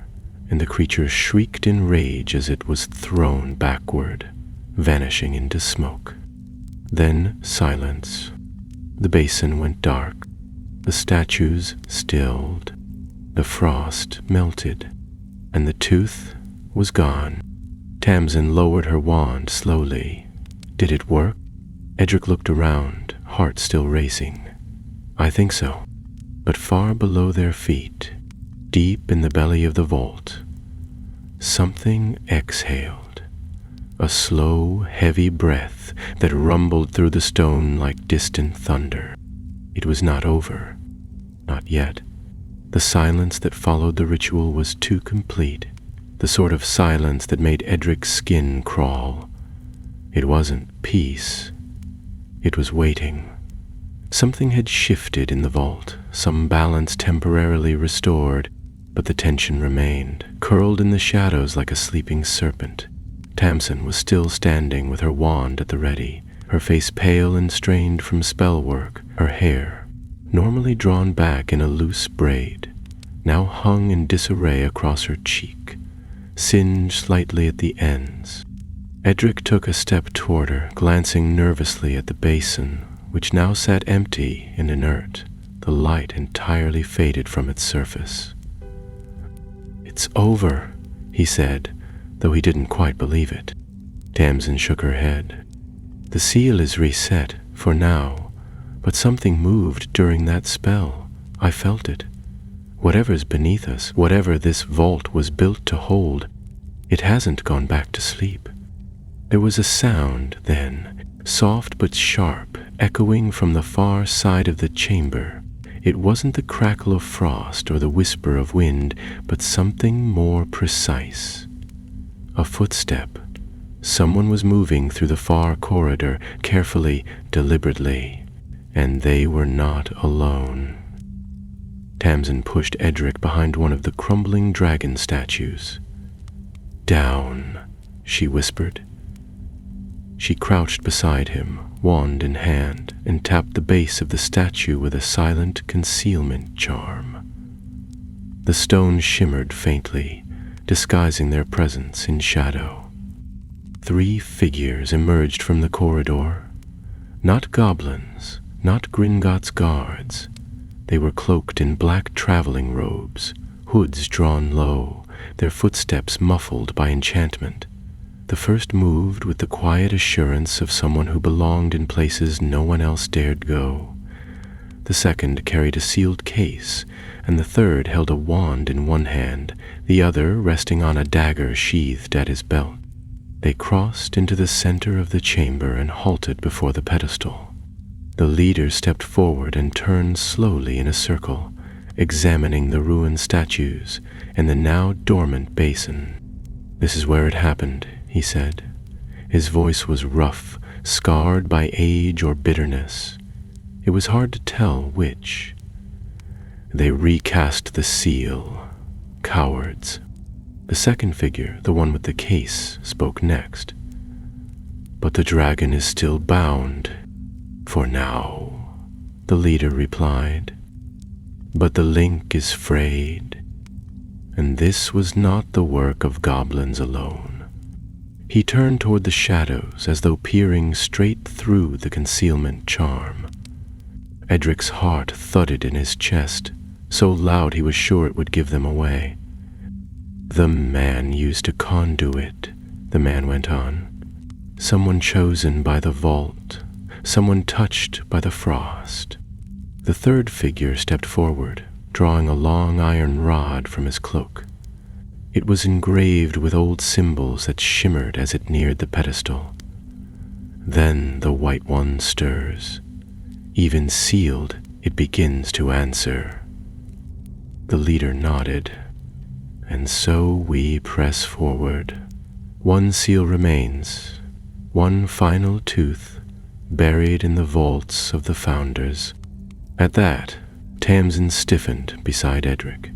and the creature shrieked in rage as it was thrown backward, vanishing into smoke. Then silence. The basin went dark. The statues stilled. The frost melted, and the tooth was gone. Tamsin lowered her wand slowly. Did it work? Edric looked around, heart still racing. "I think so." But far below their feet, deep in the belly of the vault, something exhaled. A slow, heavy breath that rumbled through the stone like distant thunder. It was not over. Not yet. The silence that followed the ritual was too complete, the sort of silence that made Edric's skin crawl. It wasn't peace. It was waiting. Something had shifted in the vault, some balance temporarily restored, but the tension remained, curled in the shadows like a sleeping serpent. Tamsin was still standing with her wand at the ready, her face pale and strained from spell work, her hair, normally drawn back in a loose braid, now hung in disarray across her cheek, singed slightly at the ends. Edric took a step toward her, glancing nervously at the basin, which now sat empty and inert, the light entirely faded from its surface. "It's over," he said, though he didn't quite believe it. Tamsin shook her head. "The seal is reset, for now, but something moved during that spell. I felt it. Whatever's beneath us, whatever this vault was built to hold, it hasn't gone back to sleep." There was a sound then, soft but sharp, echoing from the far side of the chamber. It wasn't the crackle of frost or the whisper of wind, but something more precise. A footstep. Someone was moving through the far corridor, carefully, deliberately, and they were not alone. Tamsin pushed Edric behind one of the crumbling dragon statues. "Down," she whispered. She crouched beside him, wand in hand, and tapped the base of the statue with a silent concealment charm. The stone shimmered faintly, disguising their presence in shadow. 3 figures emerged from the corridor. Not goblins, not Gringotts guards. They were cloaked in black traveling robes, hoods drawn low, their footsteps muffled by enchantment. The first moved with the quiet assurance of someone who belonged in places no one else dared go. The second carried a sealed case, and the third held a wand in one hand, the other resting on a dagger sheathed at his belt. They crossed into the center of the chamber and halted before the pedestal. The leader stepped forward and turned slowly in a circle, examining the ruined statues and the now dormant basin. "This is where it happened," he said. His voice was rough, scarred by age or bitterness. It was hard to tell which. They recast the seal. Cowards. The second figure, the one with the case, spoke next. But the dragon is still bound. For now, the leader replied. But the link is frayed. And this was not the work of goblins alone. He turned toward the shadows as though peering straight through the concealment charm. Edric's heart thudded in his chest, so loud he was sure it would give them away. The man used a conduit, the man went on. Someone chosen by the vault, someone touched by the frost. The third figure stepped forward, drawing a long iron rod from his cloak. It was engraved with old symbols that shimmered as it neared the pedestal. Then the white one stirs. Even sealed, it begins to answer. The leader nodded. And so we press forward. One seal remains, one final tooth buried in the vaults of the founders. At that, Tamsin stiffened beside Edric.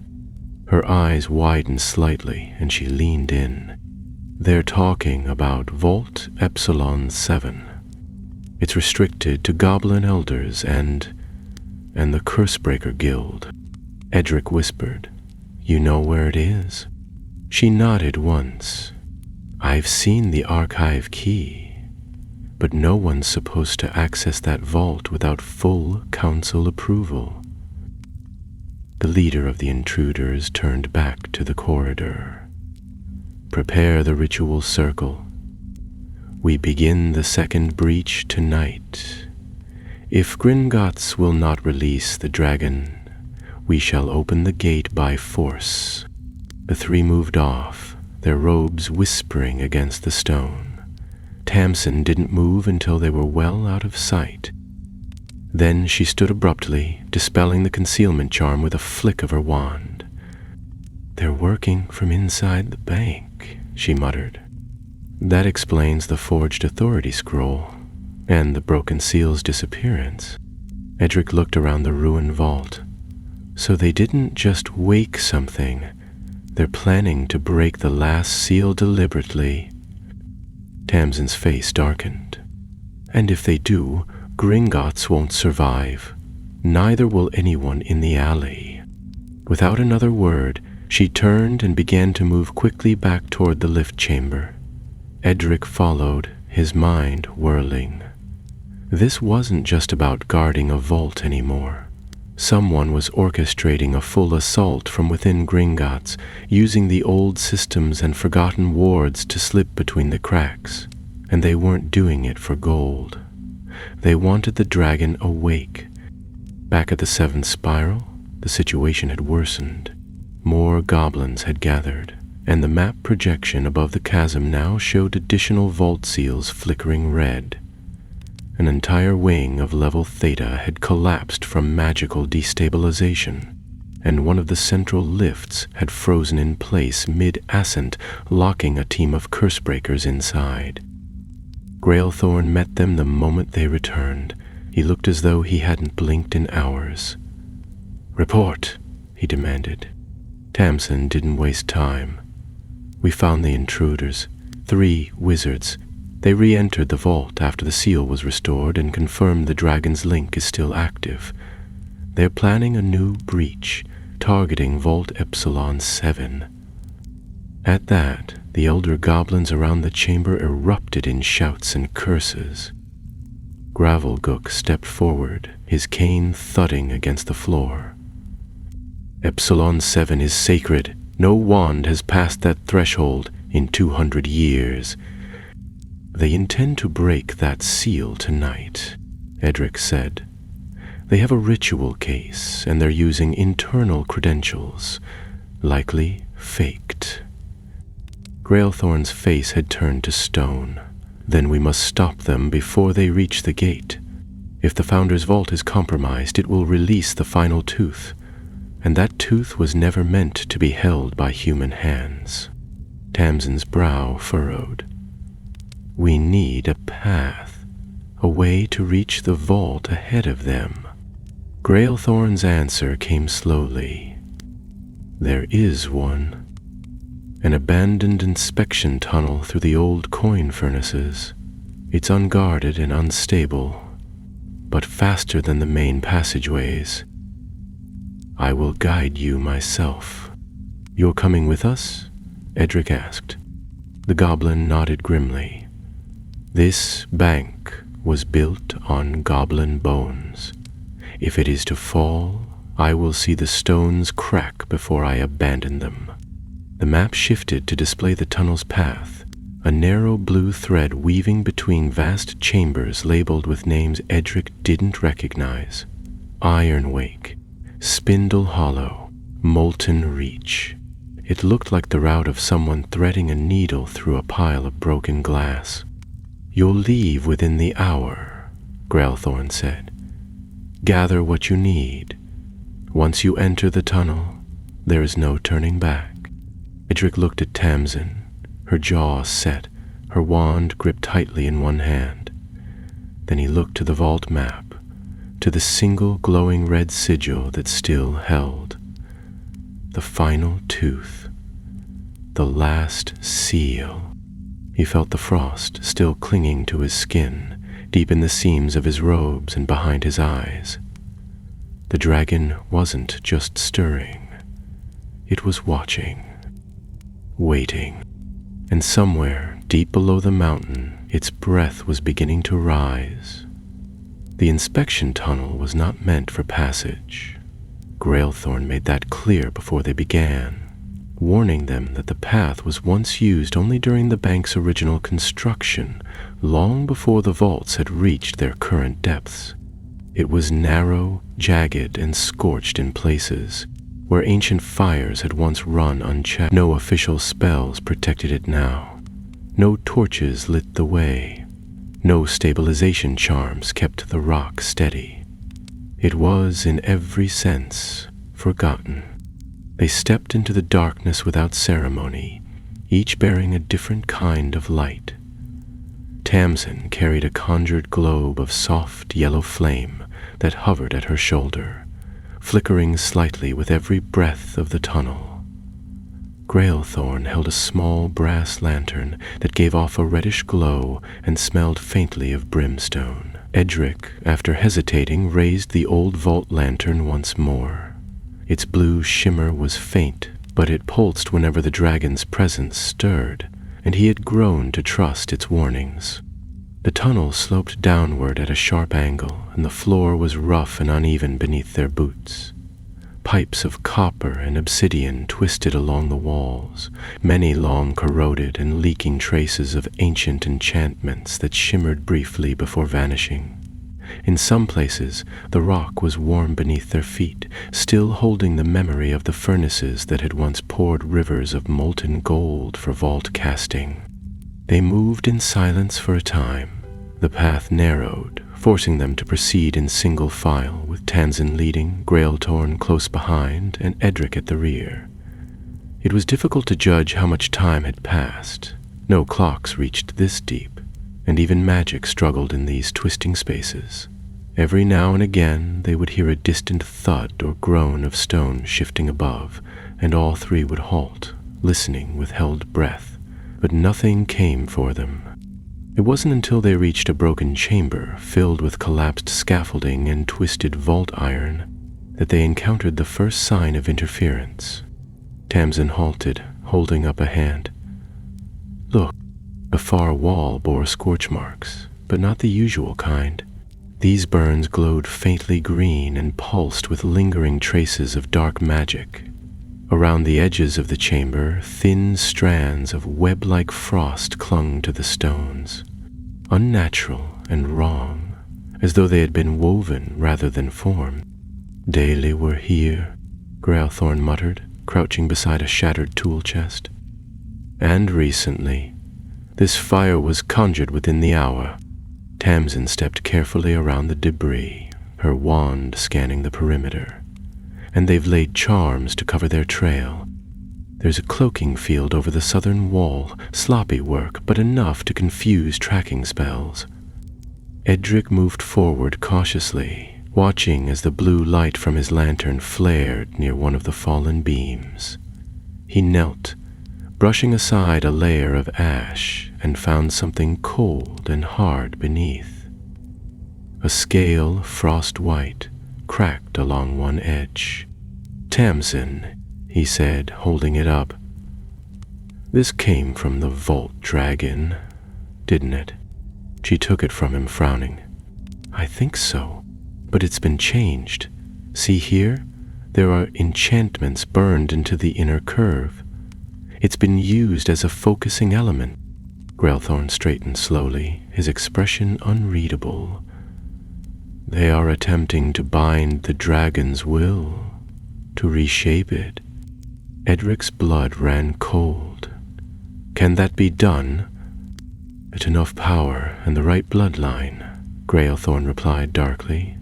Her eyes widened slightly and she leaned in. They're talking about Vault Epsilon 7. It's restricted to goblin elders and the Cursebreaker Guild. Edric whispered, "You know where it is?" She nodded once. "I've seen the archive key, but no one's supposed to access that vault without full council approval." The leader of the intruders turned back to the corridor. "Prepare the ritual circle. We begin the second breach tonight. If Gringotts will not release the dragon, we shall open the gate by force." The three moved off, their robes whispering against the stone. Tamsin didn't move until they were well out of sight. Then she stood abruptly, dispelling the concealment charm with a flick of her wand. "They're working from inside the bank," she muttered. "That explains the forged authority scroll and the broken seal's disappearance." Edric looked around the ruined vault. "So they didn't just wake something. They're planning to break the last seal deliberately." Tamsin's face darkened. "And if they do, Gringotts won't survive. Neither will anyone in the alley." Without another word, she turned and began to move quickly back toward the lift chamber. Edric followed, his mind whirling. This wasn't just about guarding a vault anymore. Someone was orchestrating a full assault from within Gringotts, using the old systems and forgotten wards to slip between the cracks. And they weren't doing it for gold. They wanted the dragon awake. Back at the seventh spiral, the situation had worsened. More goblins had gathered, and the map projection above the chasm now showed additional vault seals flickering red. An entire wing of level Theta had collapsed from magical destabilization, and one of the central lifts had frozen in place mid-ascent, locking a team of Cursebreakers inside. Grailthorn met them the moment they returned. He looked as though he hadn't blinked in hours. "Report," he demanded. Tamsin didn't waste time. "We found the intruders, 3 wizards. They re-entered the vault after the seal was restored and confirmed the dragon's link is still active. They're planning a new breach, targeting Vault Epsilon 7. At that, the elder goblins around the chamber erupted in shouts and curses. Gravelgook stepped forward, his cane thudding against the floor. "Epsilon 7 is sacred. No wand has passed that threshold in 200 years. They intend to break that seal tonight," Edric said. "They have a ritual case, and they're using internal credentials, likely faked." Grailthorn's face had turned to stone. "Then we must stop them before they reach the gate. If the Founder's Vault is compromised, it will release the final tooth, and that tooth was never meant to be held by human hands." Tamsin's brow furrowed. We need a path, a way to reach the vault ahead of them. Grailthorn's answer came slowly. There is one. An abandoned inspection tunnel through the old coin furnaces. It's unguarded and unstable, but faster than the main passageways. I will guide you myself. You're coming with us? Edric asked. The goblin nodded grimly. This bank was built on goblin bones. If it is to fall, I will see the stones crack before I abandon them. The map shifted to display the tunnel's path, a narrow blue thread weaving between vast chambers labeled with names Edric didn't recognize. Iron Wake, Spindle Hollow, Molten Reach. It looked like the route of someone threading a needle through a pile of broken glass. You'll leave within the hour, Grailthorn said. Gather what you need. Once you enter the tunnel, there is no turning back. Edric looked at Tamsin, her jaw set, her wand gripped tightly in one hand. Then he looked to the vault map, to the single glowing red sigil that still held. The final tooth. The last seal. He felt the frost still clinging to his skin, deep in the seams of his robes and behind his eyes. The dragon wasn't just stirring. It was watching, waiting. And somewhere, deep below the mountain, its breath was beginning to rise. The inspection tunnel was not meant for passage. Grailthorn made that clear before they began, warning them that the path was once used only during the bank's original construction, long before the vaults had reached their current depths. It was narrow, jagged, and scorched in places, where ancient fires had once run unchecked. No official spells protected it now. No torches lit the way. No stabilization charms kept the rock steady. It was, in every sense, forgotten. They stepped into the darkness without ceremony, each bearing a different kind of light. Tamsin carried a conjured globe of soft yellow flame that hovered at her shoulder, flickering slightly with every breath of the tunnel. Grailthorn held a small brass lantern that gave off a reddish glow and smelled faintly of brimstone. Edric, after hesitating, raised the old vault lantern once more. Its blue shimmer was faint, but it pulsed whenever the dragon's presence stirred, and he had grown to trust its warnings. The tunnel sloped downward at a sharp angle, and the floor was rough and uneven beneath their boots. Pipes of copper and obsidian twisted along the walls, many long corroded and leaking traces of ancient enchantments that shimmered briefly before vanishing. In some places, the rock was warm beneath their feet, still holding the memory of the furnaces that had once poured rivers of molten gold for vault casting. They moved in silence for a time. The path narrowed, forcing them to proceed in single file, with Tamsin leading, Grailthorn close behind, and Edric at the rear. It was difficult to judge how much time had passed. No clocks reached this deep, and even magic struggled in these twisting spaces. Every now and again they would hear a distant thud or groan of stone shifting above, and all three would halt, listening with held breath, but nothing came for them. It wasn't until they reached a broken chamber filled with collapsed scaffolding and twisted vault iron that they encountered the first sign of interference. Tamsin halted, holding up a hand. Look, the far wall bore scorch marks, but not the usual kind. These burns glowed faintly green and pulsed with lingering traces of dark magic. Around the edges of the chamber, thin strands of web-like frost clung to the stones, unnatural and wrong, as though they had been woven rather than formed. Daily were here, Grailthorn muttered, crouching beside a shattered tool chest. And recently, this fire was conjured within the hour. Tamsin stepped carefully around the debris, her wand scanning the perimeter. And they've laid charms to cover their trail. There's a cloaking field over the southern wall, sloppy work, but enough to confuse tracking spells. Edric moved forward cautiously, watching as the blue light from his lantern flared near one of the fallen beams. He knelt, brushing aside a layer of ash, and found something cold and hard beneath. A scale, frost white, cracked along one edge. "Tamsin," he said, holding it up. "This came from the Vault Dragon, didn't it?" She took it from him, frowning. "I think so, but it's been changed. See here? There are enchantments burned into the inner curve. It's been used as a focusing element." Grailthorn straightened slowly, his expression unreadable. "They are attempting to bind the dragon's will, to reshape it." Edric's blood ran cold. "Can that be done?" "With enough power and the right bloodline," Grailthorn replied darkly.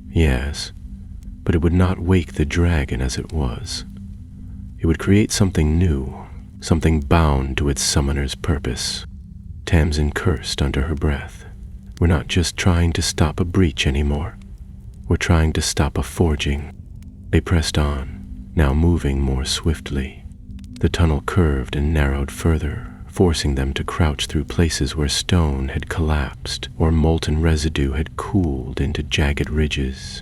"Yes, but it would not wake the dragon as it was. It would create something new, something bound to its summoner's purpose." Tamsin cursed under her breath. "We're not just trying to stop a breach anymore. We're trying to stop a forging." They pressed on, now moving more swiftly. The tunnel curved and narrowed further, forcing them to crouch through places where stone had collapsed or molten residue had cooled into jagged ridges.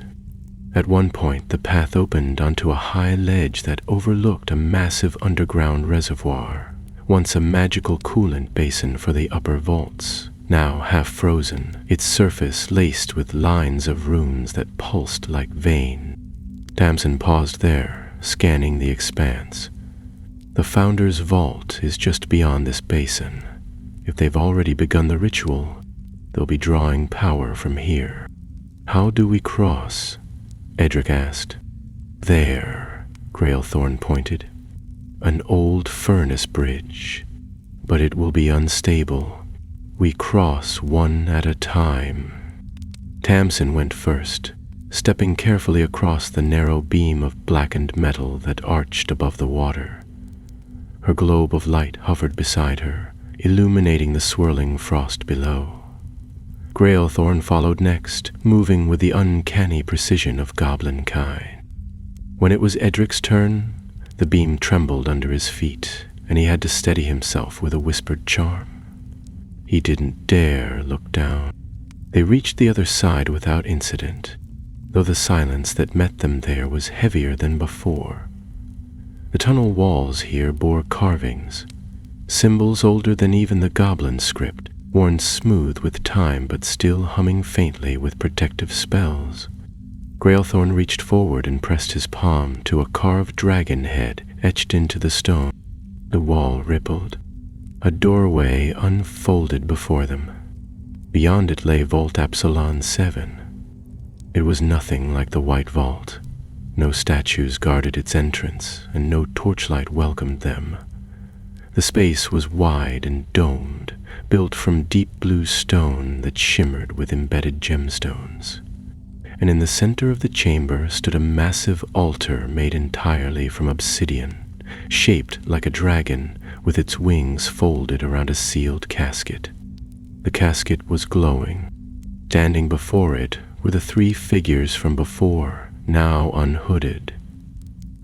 At one point, the path opened onto a high ledge that overlooked a massive underground reservoir, once a magical coolant basin for the upper vaults, now half frozen, its surface laced with lines of runes that pulsed like veins. Tamsin paused there, scanning the expanse. "The Founder's Vault is just beyond this basin. If they've already begun the ritual, they'll be drawing power from here." "How do we cross?" Edric asked. "There," Grailthorn pointed. "An old furnace bridge, but it will be unstable. We cross one at a time." Tamsin went first, stepping carefully across the narrow beam of blackened metal that arched above the water. Her globe of light hovered beside her, illuminating the swirling frost below. Grailthorn followed next, moving with the uncanny precision of goblin kind. When it was Edric's turn, the beam trembled under his feet, and he had to steady himself with a whispered charm. He didn't dare look down. They reached the other side without incident, though the silence that met them there was heavier than before. The tunnel walls here bore carvings, symbols older than even the goblin script, worn smooth with time but still humming faintly with protective spells. Grailthorn reached forward and pressed his palm to a carved dragon head etched into the stone. The wall rippled. A doorway unfolded before them. Beyond it lay Vault Absalon 7. It was nothing like the White Vault. No statues guarded its entrance, and no torchlight welcomed them. The space was wide and domed, built from deep blue stone that shimmered with embedded gemstones. And in the center of the chamber stood a massive altar made entirely from obsidian, shaped like a dragon, with its wings folded around a sealed casket. The casket was glowing. Standing before it were the three figures from before, now unhooded.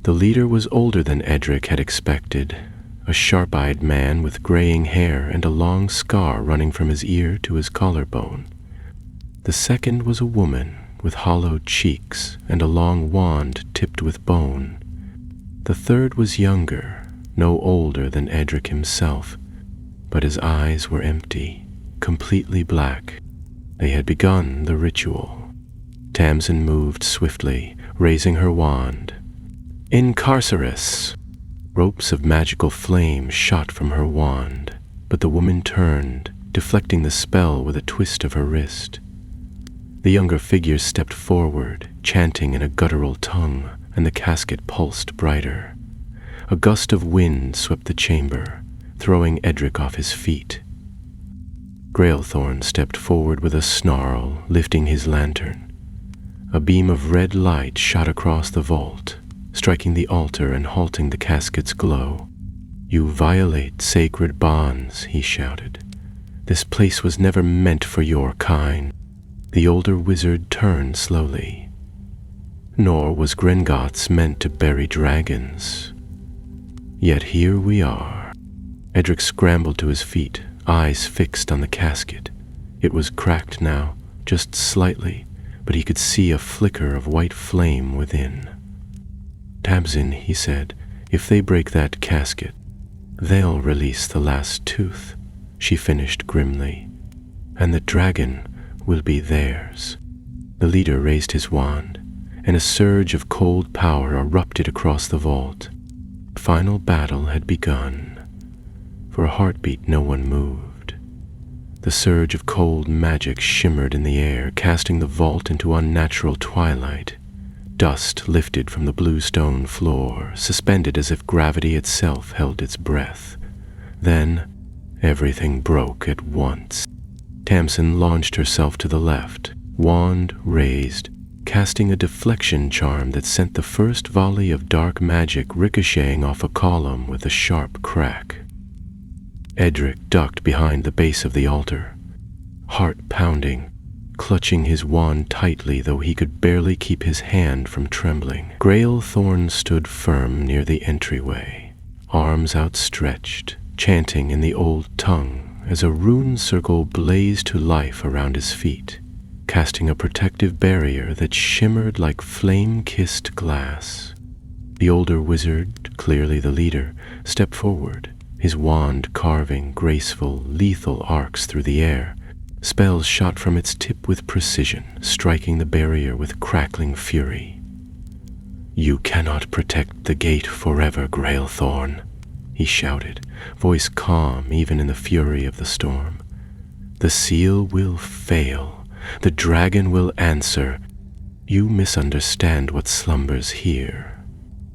The leader was older than Edric had expected, a sharp-eyed man with graying hair and a long scar running from his ear to his collarbone. The second was a woman with hollowed cheeks and a long wand tipped with bone. The third was younger, no older than Edric himself, but his eyes were empty, completely black. They had begun the ritual. Tamsin moved swiftly, raising her wand. "Incarcerus!" Ropes of magical flame shot from her wand, but the woman turned, deflecting the spell with a twist of her wrist. The younger figure stepped forward, chanting in a guttural tongue, and the casket pulsed brighter. A gust of wind swept the chamber, throwing Edric off his feet. Grailthorn stepped forward with a snarl, lifting his lantern. A beam of red light shot across the vault, striking the altar and halting the casket's glow. "You violate sacred bonds," he shouted. "This place was never meant for your kind." The older wizard turned slowly. "Nor was Gringotts meant to bury dragons. Yet here we are." Edric scrambled to his feet, eyes fixed on the casket. It was cracked now, just slightly, but he could see a flicker of white flame within. "Tamsin," he said, "if they break that casket, they'll release the last tooth," she finished grimly, "and the dragon will be theirs." The leader raised his wand, and a surge of cold power erupted across the vault. The final battle had begun. For a heartbeat, no one moved. The surge of cold magic shimmered in the air, casting the vault into unnatural twilight. Dust lifted from the blue stone floor, suspended as if gravity itself held its breath. Then, everything broke at once. Tamsin launched herself to the left, wand raised, casting a deflection charm that sent the first volley of dark magic ricocheting off a column with a sharp crack. Edric ducked behind the base of the altar, heart pounding, clutching his wand tightly, though he could barely keep his hand from trembling. Grailthorn stood firm near the entryway, arms outstretched, chanting in the old tongue as a rune circle blazed to life around his feet, casting a protective barrier that shimmered like flame-kissed glass. The older wizard, clearly the leader, stepped forward, his wand carving graceful, lethal arcs through the air. Spells shot from its tip with precision, striking the barrier with crackling fury. "You cannot protect the gate forever, Grailthorn," he shouted, voice calm even in the fury of the storm. "The seal will fail. The dragon will answer. You misunderstand what slumbers here."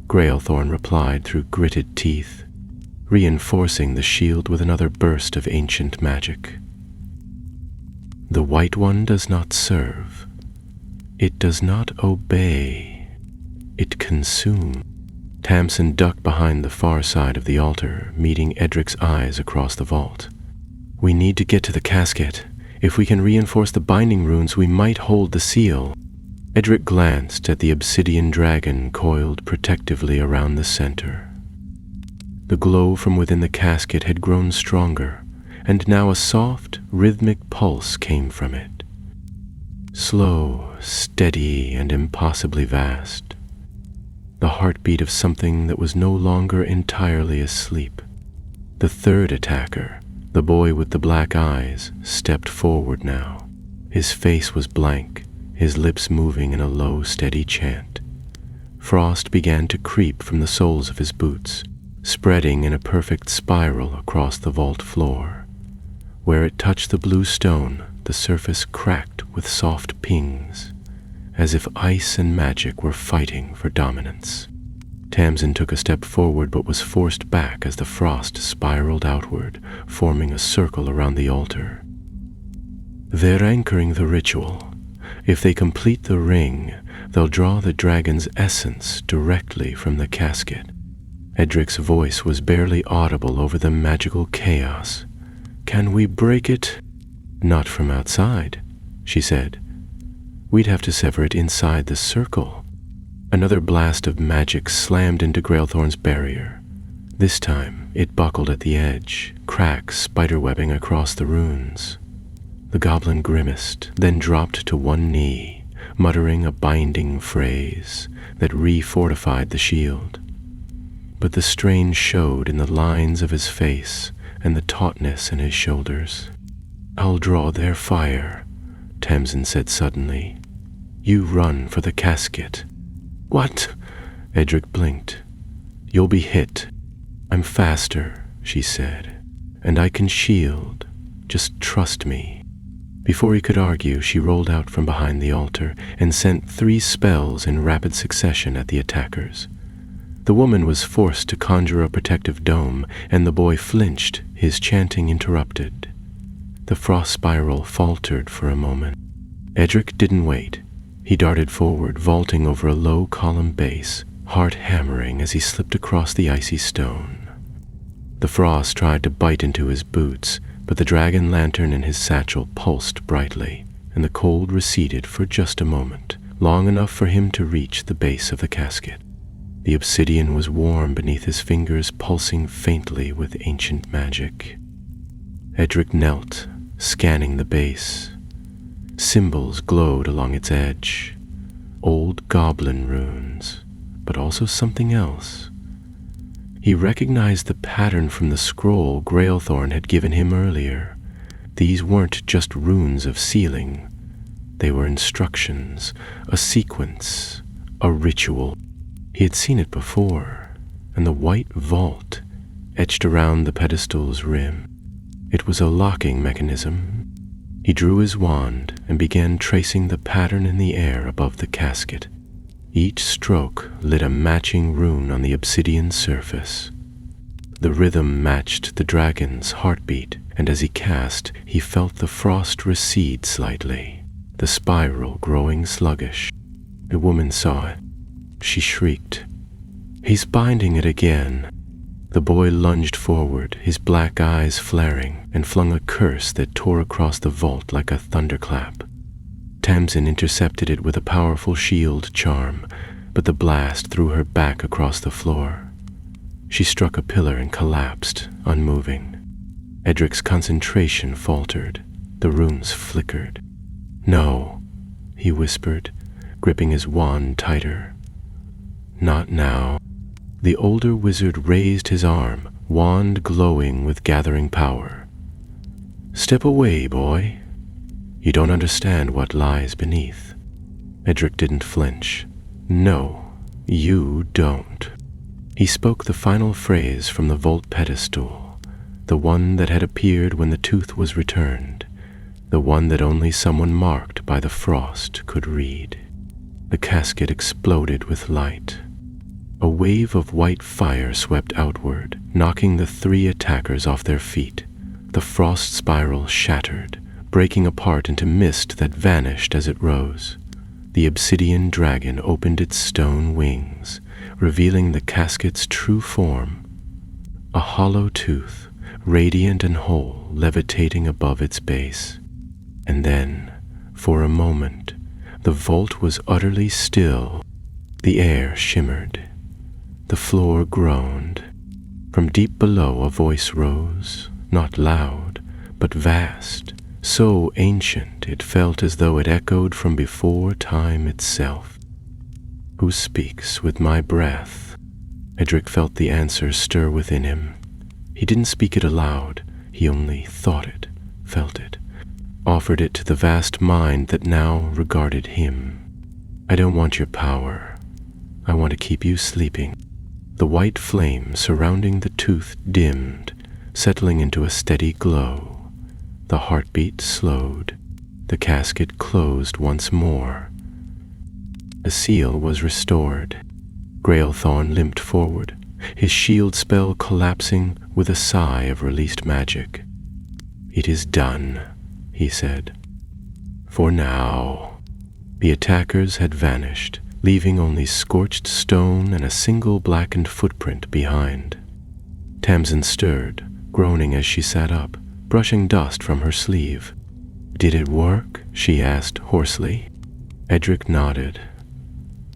Grailthorn replied through gritted teeth, reinforcing the shield with another burst of ancient magic. "The White One does not serve. It does not obey. It consumes." Tamsin ducked behind the far side of the altar, meeting Edric's eyes across the vault. "We need to get to the casket. If we can reinforce the binding runes, we might hold the seal." Edric glanced at the obsidian dragon coiled protectively around the center. The glow from within the casket had grown stronger, and now a soft, rhythmic pulse came from it. Slow, steady, and impossibly vast. The heartbeat of something that was no longer entirely asleep. The third attacker, the boy with the black eyes, stepped forward now. His face was blank, his lips moving in a low, steady chant. Frost began to creep from the soles of his boots, spreading in a perfect spiral across the vault floor. Where it touched the blue stone, the surface cracked with soft pings, as if ice and magic were fighting for dominance. Tamsin took a step forward but was forced back as the frost spiraled outward, forming a circle around the altar. "They're anchoring the ritual. If they complete the ring, they'll draw the dragon's essence directly from the casket." Edric's voice was barely audible over the magical chaos. "Can we break it?" "Not from outside," she said. "We'd have to sever it inside the circle." Another blast of magic slammed into Grailthorn's barrier. This time, it buckled at the edge, cracks spiderwebbing across the runes. The goblin grimaced, then dropped to one knee, muttering a binding phrase that refortified the shield. But the strain showed in the lines of his face and the tautness in his shoulders. "I'll draw their fire," Tamsin said suddenly. "You run for the casket." "What?" Edric blinked. "You'll be hit. I'm faster," she said, "and I can shield. Just trust me." Before he could argue, she rolled out from behind the altar and sent 3 spells in rapid succession at the attackers. The woman was forced to conjure a protective dome, and the boy flinched, his chanting interrupted. The frost spiral faltered for a moment. Edric didn't wait. He darted forward, vaulting over a low column base, heart hammering as he slipped across the icy stone. The frost tried to bite into his boots, but the dragon lantern in his satchel pulsed brightly, and the cold receded for just a moment, long enough for him to reach the base of the casket. The obsidian was warm beneath his fingers, pulsing faintly with ancient magic. Edric knelt, scanning the base. Symbols glowed along its edge. Old goblin runes, but also something else. He recognized the pattern from the scroll Grailthorn had given him earlier. These weren't just runes of sealing. They were instructions, a sequence, a ritual. He had seen it before, and the white vault etched around the pedestal's rim. It was a locking mechanism. He drew his wand and began tracing the pattern in the air above the casket. Each stroke lit a matching rune on the obsidian surface. The rhythm matched the dragon's heartbeat, and as he cast, he felt the frost recede slightly, the spiral growing sluggish. A woman saw it. She shrieked, "He's binding it again." The boy lunged forward, his black eyes flaring, and flung a curse that tore across the vault like a thunderclap. Tamsin intercepted it with a powerful shield charm, but the blast threw her back across the floor. She struck a pillar and collapsed, unmoving. Edric's concentration faltered. The runes flickered. "No," he whispered, gripping his wand tighter. "Not now." The older wizard raised his arm, wand glowing with gathering power. "Step away, boy. You don't understand what lies beneath." Edric didn't flinch. "No, you don't." He spoke the final phrase from the vault pedestal, the one that had appeared when the tooth was returned, the one that only someone marked by the frost could read. The casket exploded with light. A wave of white fire swept outward, knocking the 3 attackers off their feet. The frost spiral shattered, breaking apart into mist that vanished as it rose. The obsidian dragon opened its stone wings, revealing the casket's true form. A hollow tooth, radiant and whole, levitating above its base. And then, for a moment, the vault was utterly still. The air shimmered. The floor groaned. From deep below a voice rose, not loud, but vast, so ancient it felt as though it echoed from before time itself. "Who speaks with my breath?" Edric felt the answer stir within him. He didn't speak it aloud, he only thought it, felt it, offered it to the vast mind that now regarded him. "I don't want your power. I want to keep you sleeping." The white flame surrounding the tooth dimmed, settling into a steady glow. The heartbeat slowed. The casket closed once more. The seal was restored. Grailthorn limped forward, his shield spell collapsing with a sigh of released magic. "It is done," he said. "For now." The attackers had vanished, leaving only scorched stone and a single blackened footprint behind. Tamsin stirred, groaning as she sat up, brushing dust from her sleeve. "Did it work?" she asked hoarsely. Edric nodded,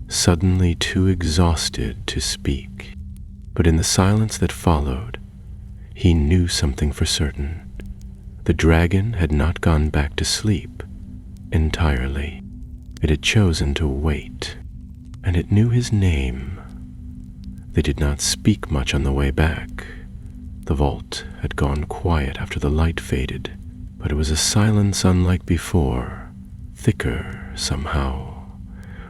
suddenly too exhausted to speak. But in the silence that followed, he knew something for certain. The dragon had not gone back to sleep entirely. It had chosen to wait, and it knew his name. They did not speak much on the way back. The vault had gone quiet after the light faded, but it was a silence unlike before, thicker somehow,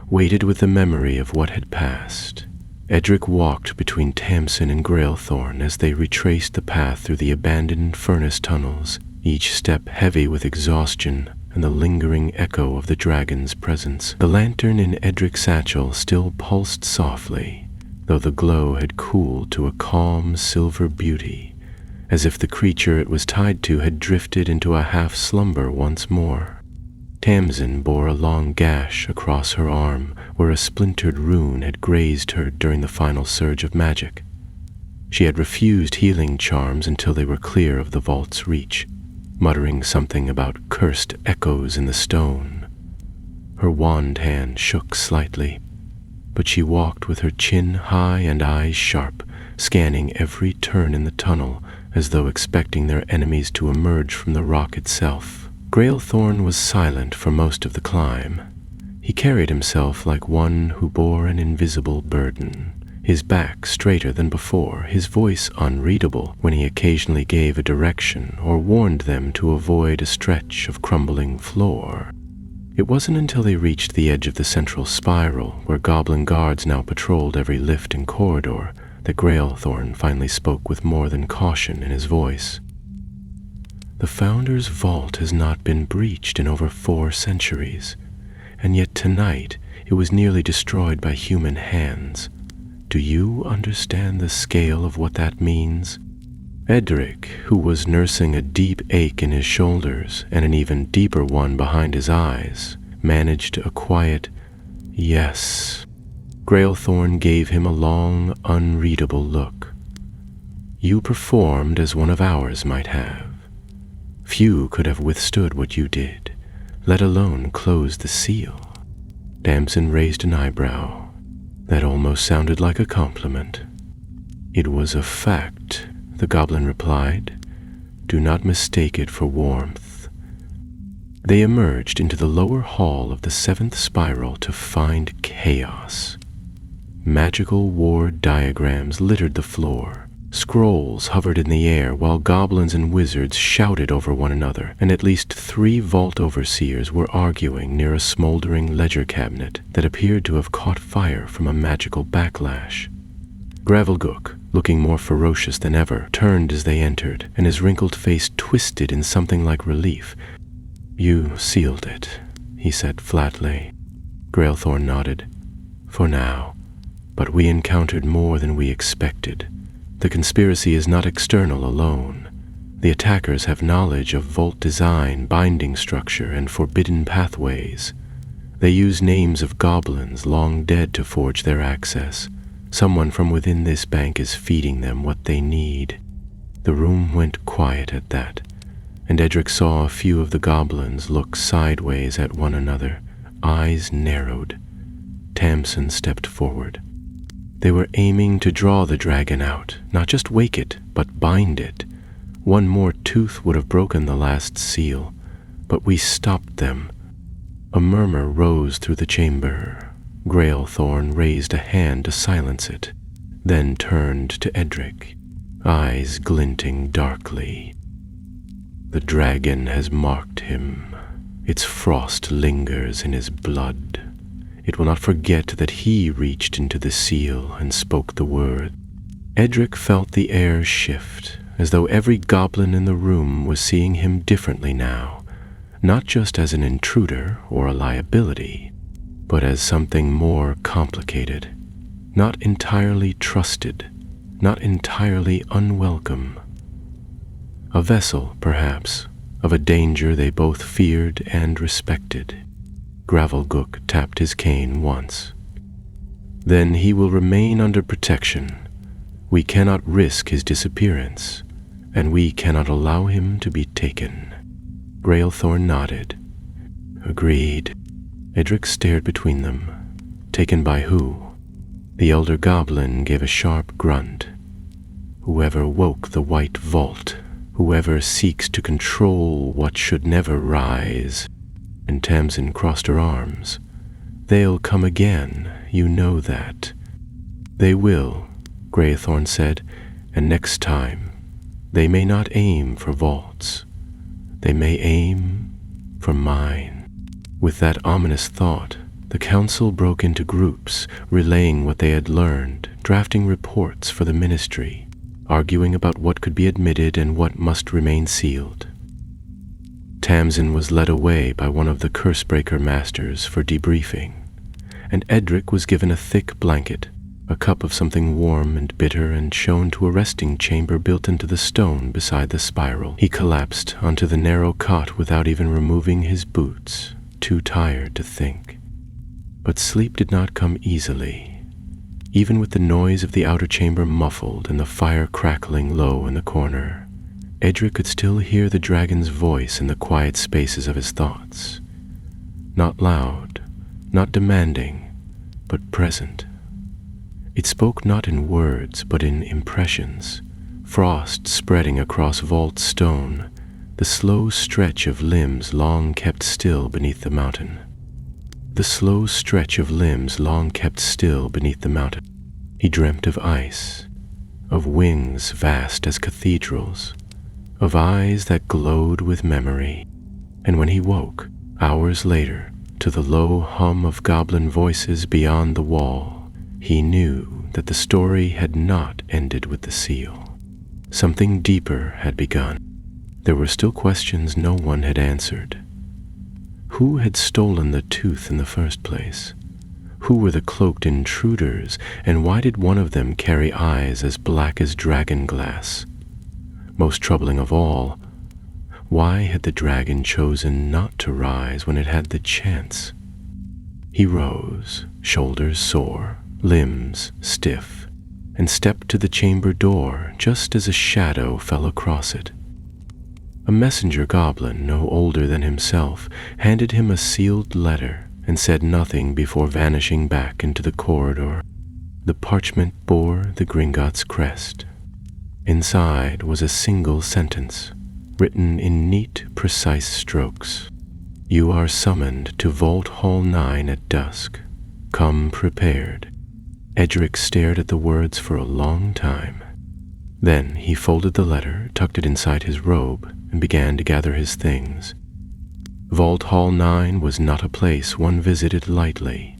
weighted with the memory of what had passed. Edric walked between Tamsin and Grailthorn as they retraced the path through the abandoned furnace tunnels, each step heavy with exhaustion and the lingering echo of the dragon's presence. The lantern in Edric's satchel still pulsed softly, though the glow had cooled to a calm silver beauty, as if the creature it was tied to had drifted into a half-slumber once more. Tamsin bore a long gash across her arm where a splintered rune had grazed her during the final surge of magic. She had refused healing charms until they were clear of the vault's reach, muttering something about cursed echoes in the stone. Her wand hand shook slightly, but she walked with her chin high and eyes sharp, scanning every turn in the tunnel as though expecting their enemies to emerge from the rock itself. Grailthorn was silent for most of the climb. He carried himself like one who bore an invisible burden, his back straighter than before, his voice unreadable when he occasionally gave a direction or warned them to avoid a stretch of crumbling floor. It wasn't until they reached the edge of the central spiral, where goblin guards now patrolled every lift and corridor, that Grailthorn finally spoke with more than caution in his voice. The Founder's vault has not been breached in over 4 centuries, and yet tonight it was nearly destroyed by human hands. Do you understand the scale of what that means? Edric, who was nursing a deep ache in his shoulders and an even deeper one behind his eyes, managed a quiet yes. Grailthorn gave him a long, unreadable look. You performed as one of ours might have. Few could have withstood what you did, let alone close the seal. Damson raised an eyebrow. That almost sounded like a compliment. It was a fact, the goblin replied. Do not mistake it for warmth. They emerged into the lower hall of the 7th spiral to find chaos. Magical war diagrams littered the floor. Scrolls hovered in the air while goblins and wizards shouted over one another, and at least 3 vault overseers were arguing near a smoldering ledger cabinet that appeared to have caught fire from a magical backlash. Gravelgook, looking more ferocious than ever, turned as they entered, and his wrinkled face twisted in something like relief. You sealed it, he said flatly. Grailthorn nodded. For now, but we encountered more than we expected. The conspiracy is not external alone. The attackers have knowledge of vault design, binding structure, and forbidden pathways. They use names of goblins long dead to forge their access. Someone from within this bank is feeding them what they need. The room went quiet at that, and Edric saw a few of the goblins look sideways at one another, eyes narrowed. Tamsin stepped forward. They were aiming to draw the dragon out, not just wake it, but bind it. One more tooth would have broken the last seal, but we stopped them. A murmur rose through the chamber. Grailthorn raised a hand to silence it, then turned to Edric, eyes glinting darkly. The dragon has marked him. Its frost lingers in his blood. It will not forget that he reached into the seal and spoke the word. Edric felt the air shift, as though every goblin in the room was seeing him differently now, not just as an intruder or a liability, but as something more complicated, not entirely trusted, not entirely unwelcome. A vessel, perhaps, of a danger they both feared and respected. Gravelgook tapped his cane once. Then he will remain under protection. We cannot risk his disappearance, and we cannot allow him to be taken. Grailthorn nodded. Agreed. Edric stared between them. Taken by who? The elder goblin gave a sharp grunt. Whoever woke the white vault, whoever seeks to control what should never rise. And Tamsin crossed her arms. They'll come again, you know that. They will, Grailthorn said, and next time, they may not aim for vaults. They may aim for mine. With that ominous thought, the council broke into groups, relaying what they had learned, drafting reports for the ministry, arguing about what could be admitted and what must remain sealed. Tamsin was led away by one of the Cursebreaker masters for debriefing, and Edric was given a thick blanket, a cup of something warm and bitter, and shown to a resting chamber built into the stone beside the spiral. He collapsed onto the narrow cot without even removing his boots, too tired to think. But sleep did not come easily. even with the noise of the outer chamber muffled and the fire crackling low in the corner. Edric could still hear the dragon's voice in the quiet spaces of his thoughts. Not loud, not demanding, but present. It spoke not in words, but in impressions, frost spreading across vault stone, the slow stretch of limbs long kept still beneath the mountain. The slow stretch of limbs long kept still beneath the mountain. He dreamt of ice, of wings vast as cathedrals, of eyes that glowed with memory, and when he woke, hours later, to the low hum of goblin voices beyond the wall, he knew that the story had not ended with the seal. Something deeper had begun. There were still questions no one had answered. Who had stolen the tooth in the first place? Who were the cloaked intruders, and why did one of them carry eyes as black as dragon glass? Most troubling of all, why had the dragon chosen not to rise when it had the chance? He rose, shoulders sore, limbs stiff, and stepped to the chamber door just as a shadow fell across it. A messenger goblin, no older than himself, handed him a sealed letter and said nothing before vanishing back into the corridor. The parchment bore the Gringotts crest. Inside was a single sentence, written in neat, precise strokes. You are summoned to Vault Hall 9 at dusk. Come prepared. Edric stared at the words for a long time. Then he folded the letter, tucked it inside his robe, and began to gather his things. Vault Hall 9 was not a place one visited lightly.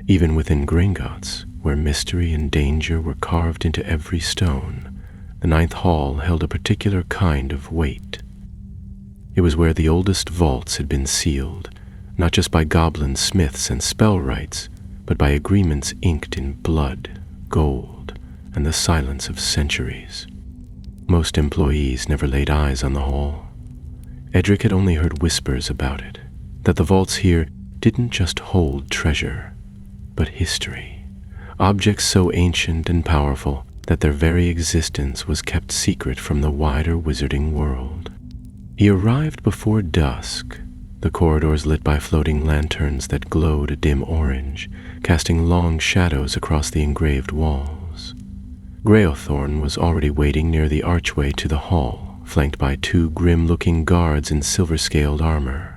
Even within Gringotts, where mystery and danger were carved into every stone, the ninth hall held a particular kind of weight. It was where the oldest vaults had been sealed, not just by goblin smiths and spellwrights, but by agreements inked in blood, gold, and the silence of centuries. Most employees never laid eyes on the hall. Edric had only heard whispers about it, that the vaults here didn't just hold treasure, but history, objects so ancient and powerful that their very existence was kept secret from the wider wizarding world. He arrived before dusk, the corridors lit by floating lanterns that glowed a dim orange, casting long shadows across the engraved walls. Greothorn was already waiting near the archway to the hall, flanked by two grim-looking guards in silver-scaled armor.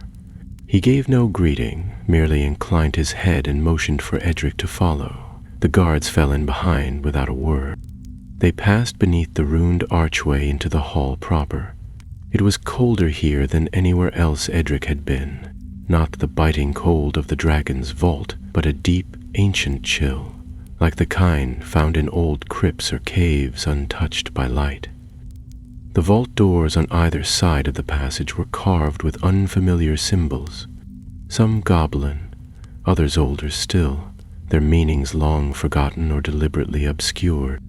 He gave no greeting, merely inclined his head and motioned for Edric to follow. The guards fell in behind without a word. They passed beneath the ruined archway into the hall proper. It was colder here than anywhere else Edric had been. Not the biting cold of the dragon's vault, but a deep, ancient chill, like the kind found in old crypts or caves untouched by light. The vault doors on either side of the passage were carved with unfamiliar symbols, some goblin, others older still, their meanings long forgotten or deliberately obscured.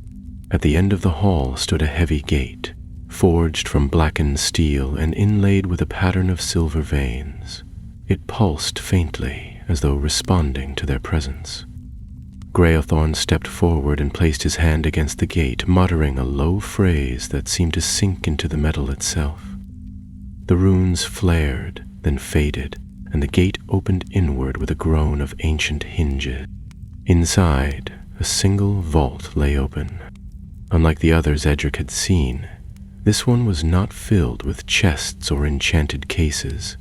At the end of the hall stood a heavy gate, forged from blackened steel and inlaid with a pattern of silver veins. It pulsed faintly, as though responding to their presence. Greothorn stepped forward and placed his hand against the gate, muttering a low phrase that seemed to sink into the metal itself. The runes flared, then faded, and the gate opened inward with a groan of ancient hinges. Inside, a single vault lay open. Unlike the others Edric had seen, this one was not filled with chests or enchanted cases.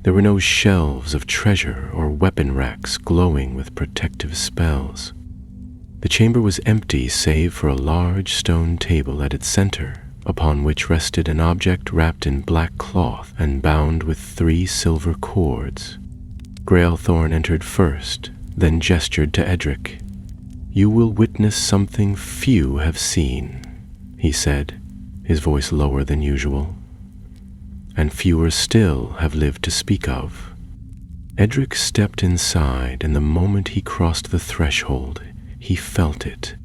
There were no shelves of treasure or weapon racks glowing with protective spells. The chamber was empty save for a large stone table at its center, upon which rested an object wrapped in black cloth and bound with 3 silver cords. Greothorn entered first, then gestured to Edric. You will witness something few have seen, he said, his voice lower than usual, and fewer still have lived to speak of. Edric stepped inside, and the moment he crossed the threshold, he felt it,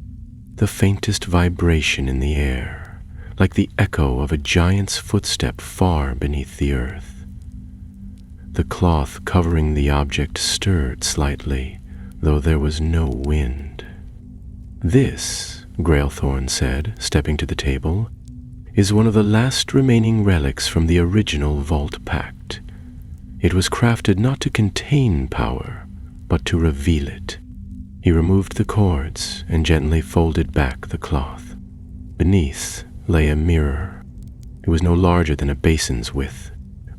the faintest vibration in the air, like the echo of a giant's footstep far beneath the earth. The cloth covering the object stirred slightly, though there was no wind. "This," Grailthorn said, stepping to the table, "is one of the last remaining relics from the original Vault Pact. It was crafted not to contain power, but to reveal it." He removed the cords and gently folded back the cloth. Beneath lay a mirror. It was no larger than a basin's width,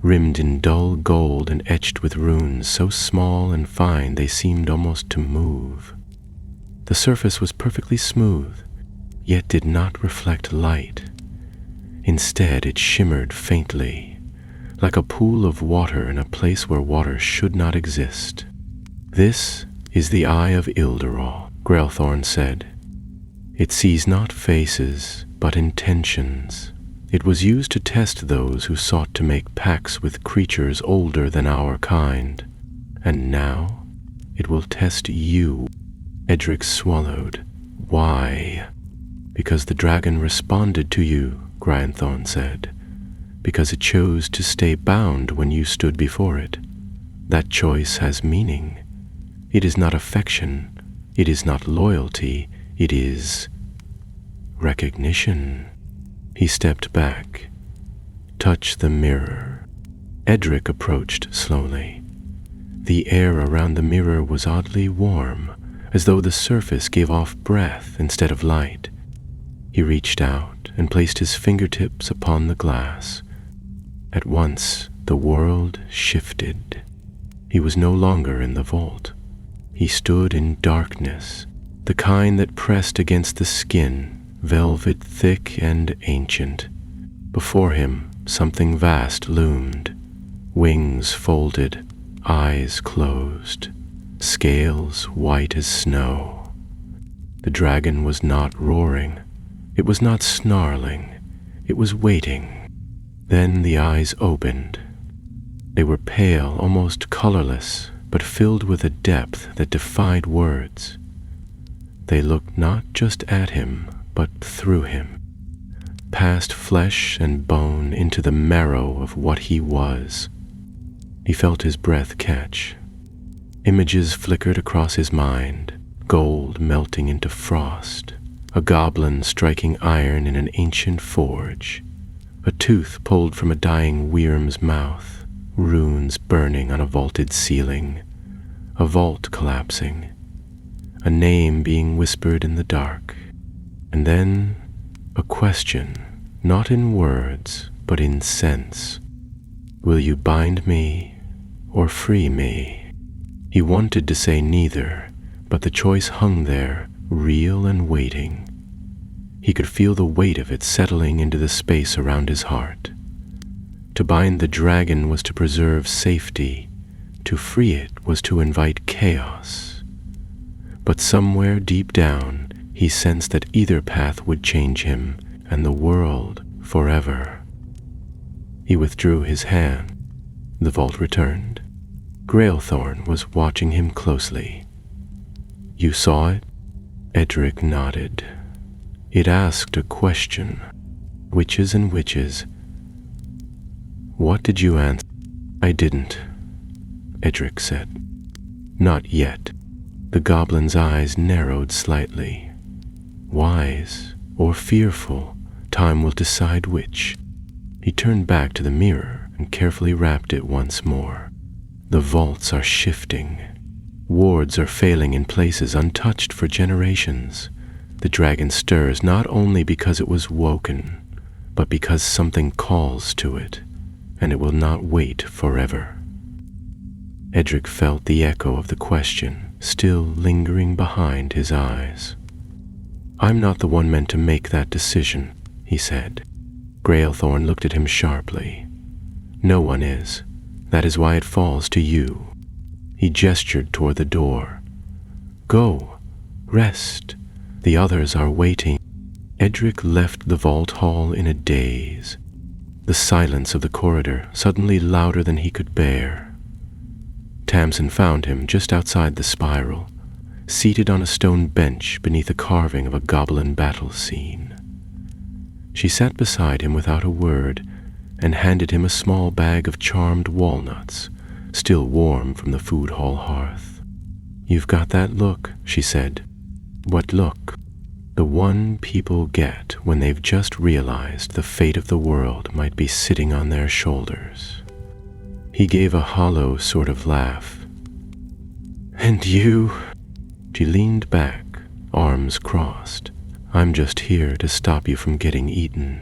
rimmed in dull gold and etched with runes so small and fine they seemed almost to move. The surface was perfectly smooth, yet did not reflect light. Instead, it shimmered faintly, like a pool of water in a place where water should not exist. "This is the Eye of Ilderol," Grailthorn said. "It sees not faces, but intentions. It was used to test those who sought to make pacts with creatures older than our kind. And now it will test you." Edric swallowed. "Why?" "Because the dragon responded to you," Grailthorn said. "Because it chose to stay bound when you stood before it. That choice has meaning. It is not affection. It is not loyalty. It is recognition." He stepped back. "Touch the mirror." Edric approached slowly. The air around the mirror was oddly warm, as though the surface gave off breath instead of light. He reached out and placed his fingertips upon the glass. At once, the world shifted. He was no longer in the vault. He stood in darkness, the kind that pressed against the skin, velvet thick and ancient. Before him, something vast loomed, wings folded, eyes closed, scales white as snow. The dragon was not roaring. It was not snarling. It was waiting. Then the eyes opened. They were pale, almost colorless, but filled with a depth that defied words. They looked not just at him, but through him, past flesh and bone into the marrow of what he was. He felt his breath catch. Images flickered across his mind, gold melting into frost, a goblin striking iron in an ancient forge, a tooth pulled from a dying wyrm's mouth, runes burning on a vaulted ceiling, a vault collapsing, a name being whispered in the dark, and then a question, not in words, but in sense. "Will you bind me or free me?" He wanted to say neither, but the choice hung there, real and waiting. He could feel the weight of it settling into the space around his heart. To bind the dragon was to preserve safety. To free it was to invite chaos. But somewhere deep down, he sensed that either path would change him and the world forever. He withdrew his hand. The vault returned. Grailthorn was watching him closely. "You saw it?" Edric nodded. It asked a question. "Witches and witches." "What did you answer?" "I didn't," Edric said. "Not yet." The goblin's eyes narrowed slightly. "Wise or fearful, time will decide which." He turned back to the mirror and carefully wrapped it once more. The vaults are shifting. Wards are failing in places untouched for generations. The dragon stirs not only because it was woken, but because something calls to it, and it will not wait forever. Edric felt the echo of the question still lingering behind his eyes. "I'm not the one meant to make that decision," he said. Grailthorn looked at him sharply. "No one is. That is why it falls to you." He gestured toward the door. "Go. Rest. The others are waiting." Edric left the vault hall in a daze. The silence of the corridor suddenly louder than he could bear. Tamsin found him just outside the spiral, seated on a stone bench beneath a carving of a goblin battle scene. She sat beside him without a word and handed him a small bag of charmed walnuts, still warm from the food hall hearth. "You've got that look," she said. "What look?" The one people get when they've just realized the fate of the world might be sitting on their shoulders. He gave a hollow sort of laugh. "And you?" She leaned back, arms crossed. "I'm just here to stop you from getting eaten."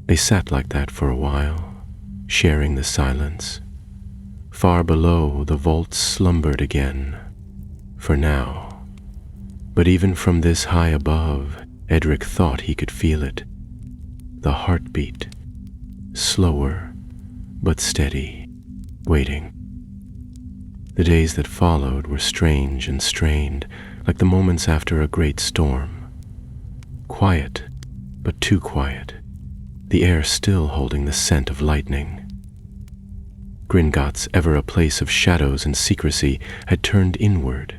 They sat like that for a while, sharing the silence. Far below, the vault slumbered again, for now. But even from this high above, Edric thought he could feel it. The heartbeat, slower but steady, waiting. The days that followed were strange and strained, like the moments after a great storm. Quiet, but too quiet, the air still holding the scent of lightning. Gringotts, ever a place of shadows and secrecy, had turned inward.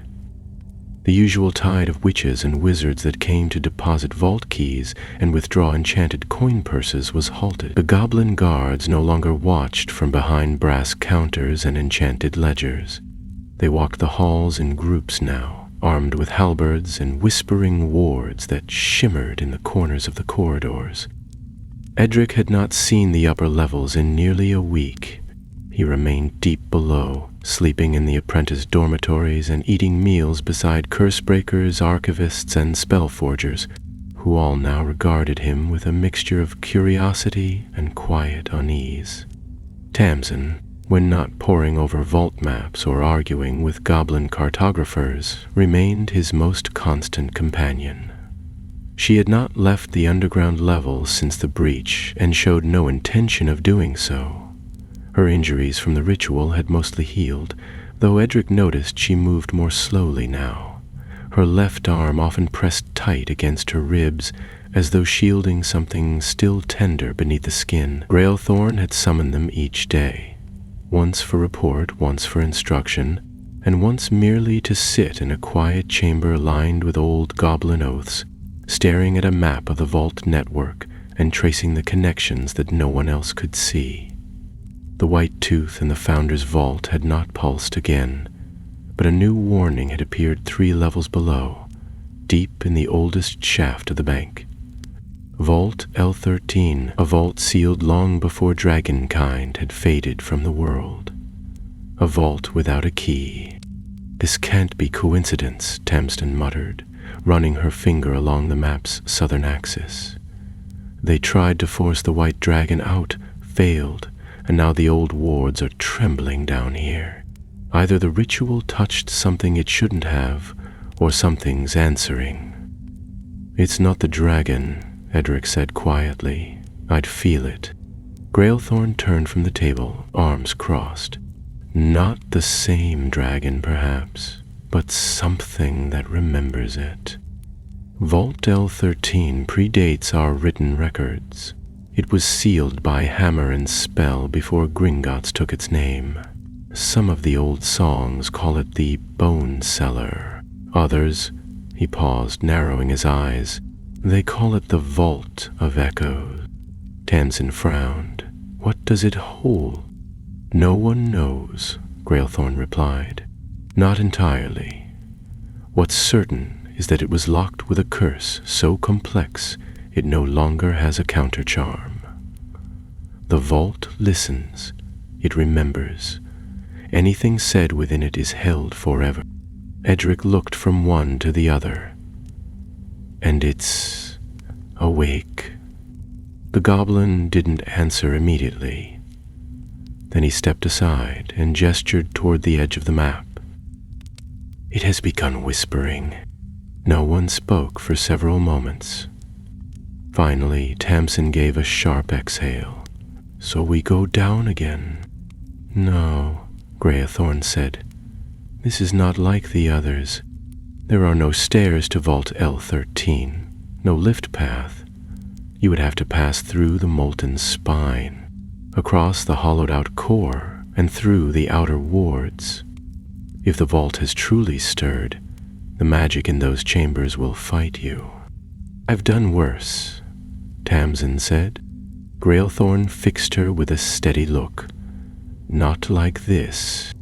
The usual tide of witches and wizards that came to deposit vault keys and withdraw enchanted coin purses was halted. The goblin guards no longer watched from behind brass counters and enchanted ledgers. They walked the halls in groups now, armed with halberds and whispering wards that shimmered in the corners of the corridors. Edric had not seen the upper levels in nearly a week. He remained deep below, sleeping in the apprentice dormitories and eating meals beside curse-breakers, archivists, and spell-forgers, who all now regarded him with a mixture of curiosity and quiet unease. Tamsin, when not poring over vault maps or arguing with goblin cartographers, remained his most constant companion. She had not left the underground levels since the breach and showed no intention of doing so. Her injuries from the ritual had mostly healed, though Edric noticed she moved more slowly now. Her left arm often pressed tight against her ribs, as though shielding something still tender beneath the skin. Grailthorn had summoned them each day, once for report, once for instruction, and once merely to sit in a quiet chamber lined with old goblin oaths, staring at a map of the vault network and tracing the connections that no one else could see. The white tooth in the Founder's vault had not pulsed again, but a new warning had appeared 3 levels below, deep in the oldest shaft of the bank. Vault L13, a vault sealed long before dragonkind had faded from the world. A vault without a key. "This can't be coincidence," Tamsin muttered, running her finger along the map's southern axis. They tried to force the white dragon out, failed, and now the old wards are trembling down here. Either the ritual touched something it shouldn't have, or something's answering. "It's not the dragon," Edric said quietly. "I'd feel it." Grailthorn turned from the table, arms crossed. "Not the same dragon, perhaps, but something that remembers it. Vault L13 predates our written records. It was sealed by hammer and spell before Gringotts took its name. Some of the old songs call it the Bone Cellar. Others," he paused, narrowing his eyes, "they call it the Vault of Echoes." Tamsin frowned. "What does it hold?" "No one knows," Grailthorn replied. "Not entirely. What's certain is that it was locked with a curse so complex it no longer has a countercharm. The vault listens, it remembers. Anything said within it is held forever." Edric looked from one to the other. "And it's awake?" The goblin didn't answer immediately. Then he stepped aside and gestured toward the edge of the map. "It has begun whispering." No one spoke for several moments. Finally, Tamsin gave a sharp exhale. "So we go down again?" "No," Grailthorn said. "This is not like the others. There are no stairs to Vault L13, no lift path. You would have to pass through the molten spine, across the hollowed-out core, and through the outer wards. If the vault has truly stirred, the magic in those chambers will fight you." "I've done worse," Tamsin said. Grailthorn fixed her with a steady look. "Not like this."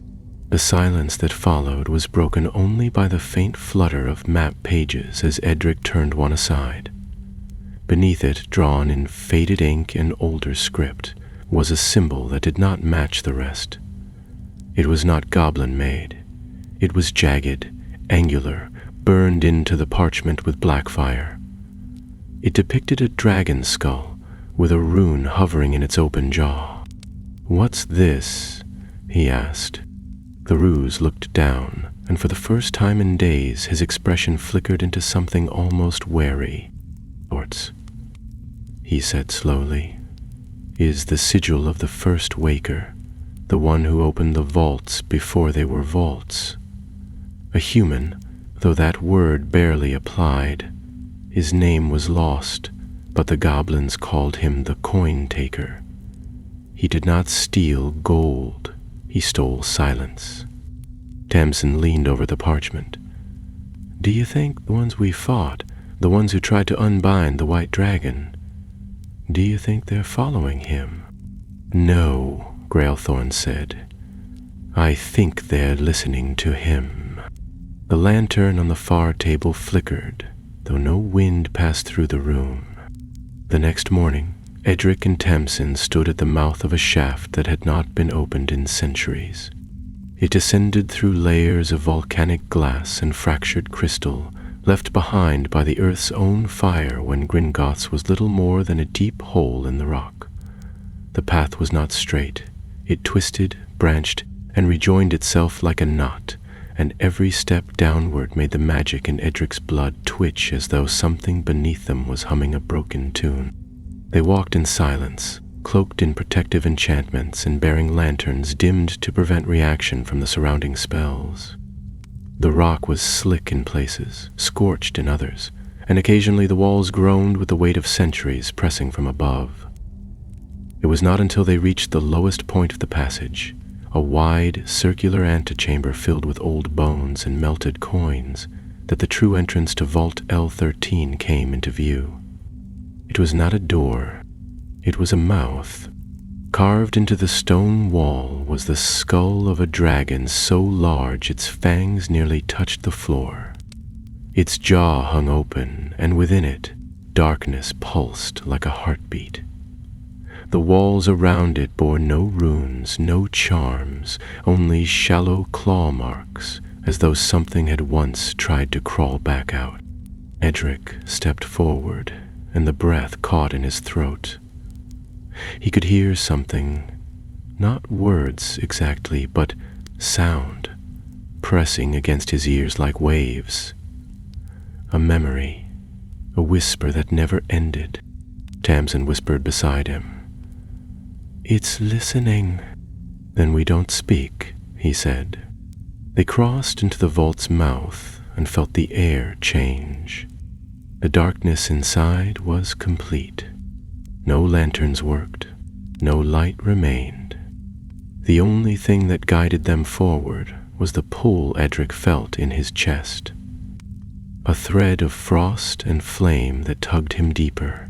The silence that followed was broken only by the faint flutter of map pages as Edric turned one aside. Beneath it, drawn in faded ink and older script, was a symbol that did not match the rest. It was not goblin-made. It was jagged, angular, burned into the parchment with black fire. It depicted a dragon skull with a rune hovering in its open jaw. "What's this?" he asked. The ruse looked down, and for the first time in days his expression flickered into something almost wary. "HOGWARTS," he said slowly, "is the sigil of the first waker, the one who opened the vaults before they were vaults. A human, though that word barely applied. His name was lost, but the goblins called him the coin-taker. He did not steal gold, he stole silence." Tamsin leaned over the parchment. "Do you think the ones we fought, the ones who tried to unbind the white dragon, do you think they're following him?" "No," Grailthorn said. "I think they're listening to him." The lantern on the far table flickered, though no wind passed through the room. The next morning, Edric and Tamsin stood at the mouth of a shaft that had not been opened in centuries. It descended through layers of volcanic glass and fractured crystal, left behind by the earth's own fire when Gringotts was little more than a deep hole in the rock. The path was not straight. It twisted, branched, and rejoined itself like a knot, and every step downward made the magic in Edric's blood twitch as though something beneath them was humming a broken tune. They walked in silence, cloaked in protective enchantments and bearing lanterns dimmed to prevent reaction from the surrounding spells. The rock was slick in places, scorched in others, and occasionally the walls groaned with the weight of centuries pressing from above. It was not until they reached the lowest point of the passage, a wide, circular antechamber filled with old bones and melted coins, that the true entrance to Vault L13 came into view. It was not a door, it was a mouth. Carved into the stone wall was the skull of a dragon so large its fangs nearly touched the floor. Its jaw hung open, and within it, darkness pulsed like a heartbeat. The walls around it bore no runes, no charms, only shallow claw marks, as though something had once tried to crawl back out. Edric stepped forward, and the breath caught in his throat. He could hear something, not words exactly, but sound, pressing against his ears like waves. A memory, a whisper that never ended. Tamsin whispered beside him. "It's listening." "Then we don't speak," he said. They crossed into the vault's mouth and felt the air change. The darkness inside was complete. No lanterns worked, no light remained. The only thing that guided them forward was the pull Edric felt in his chest. A thread of frost and flame that tugged him deeper,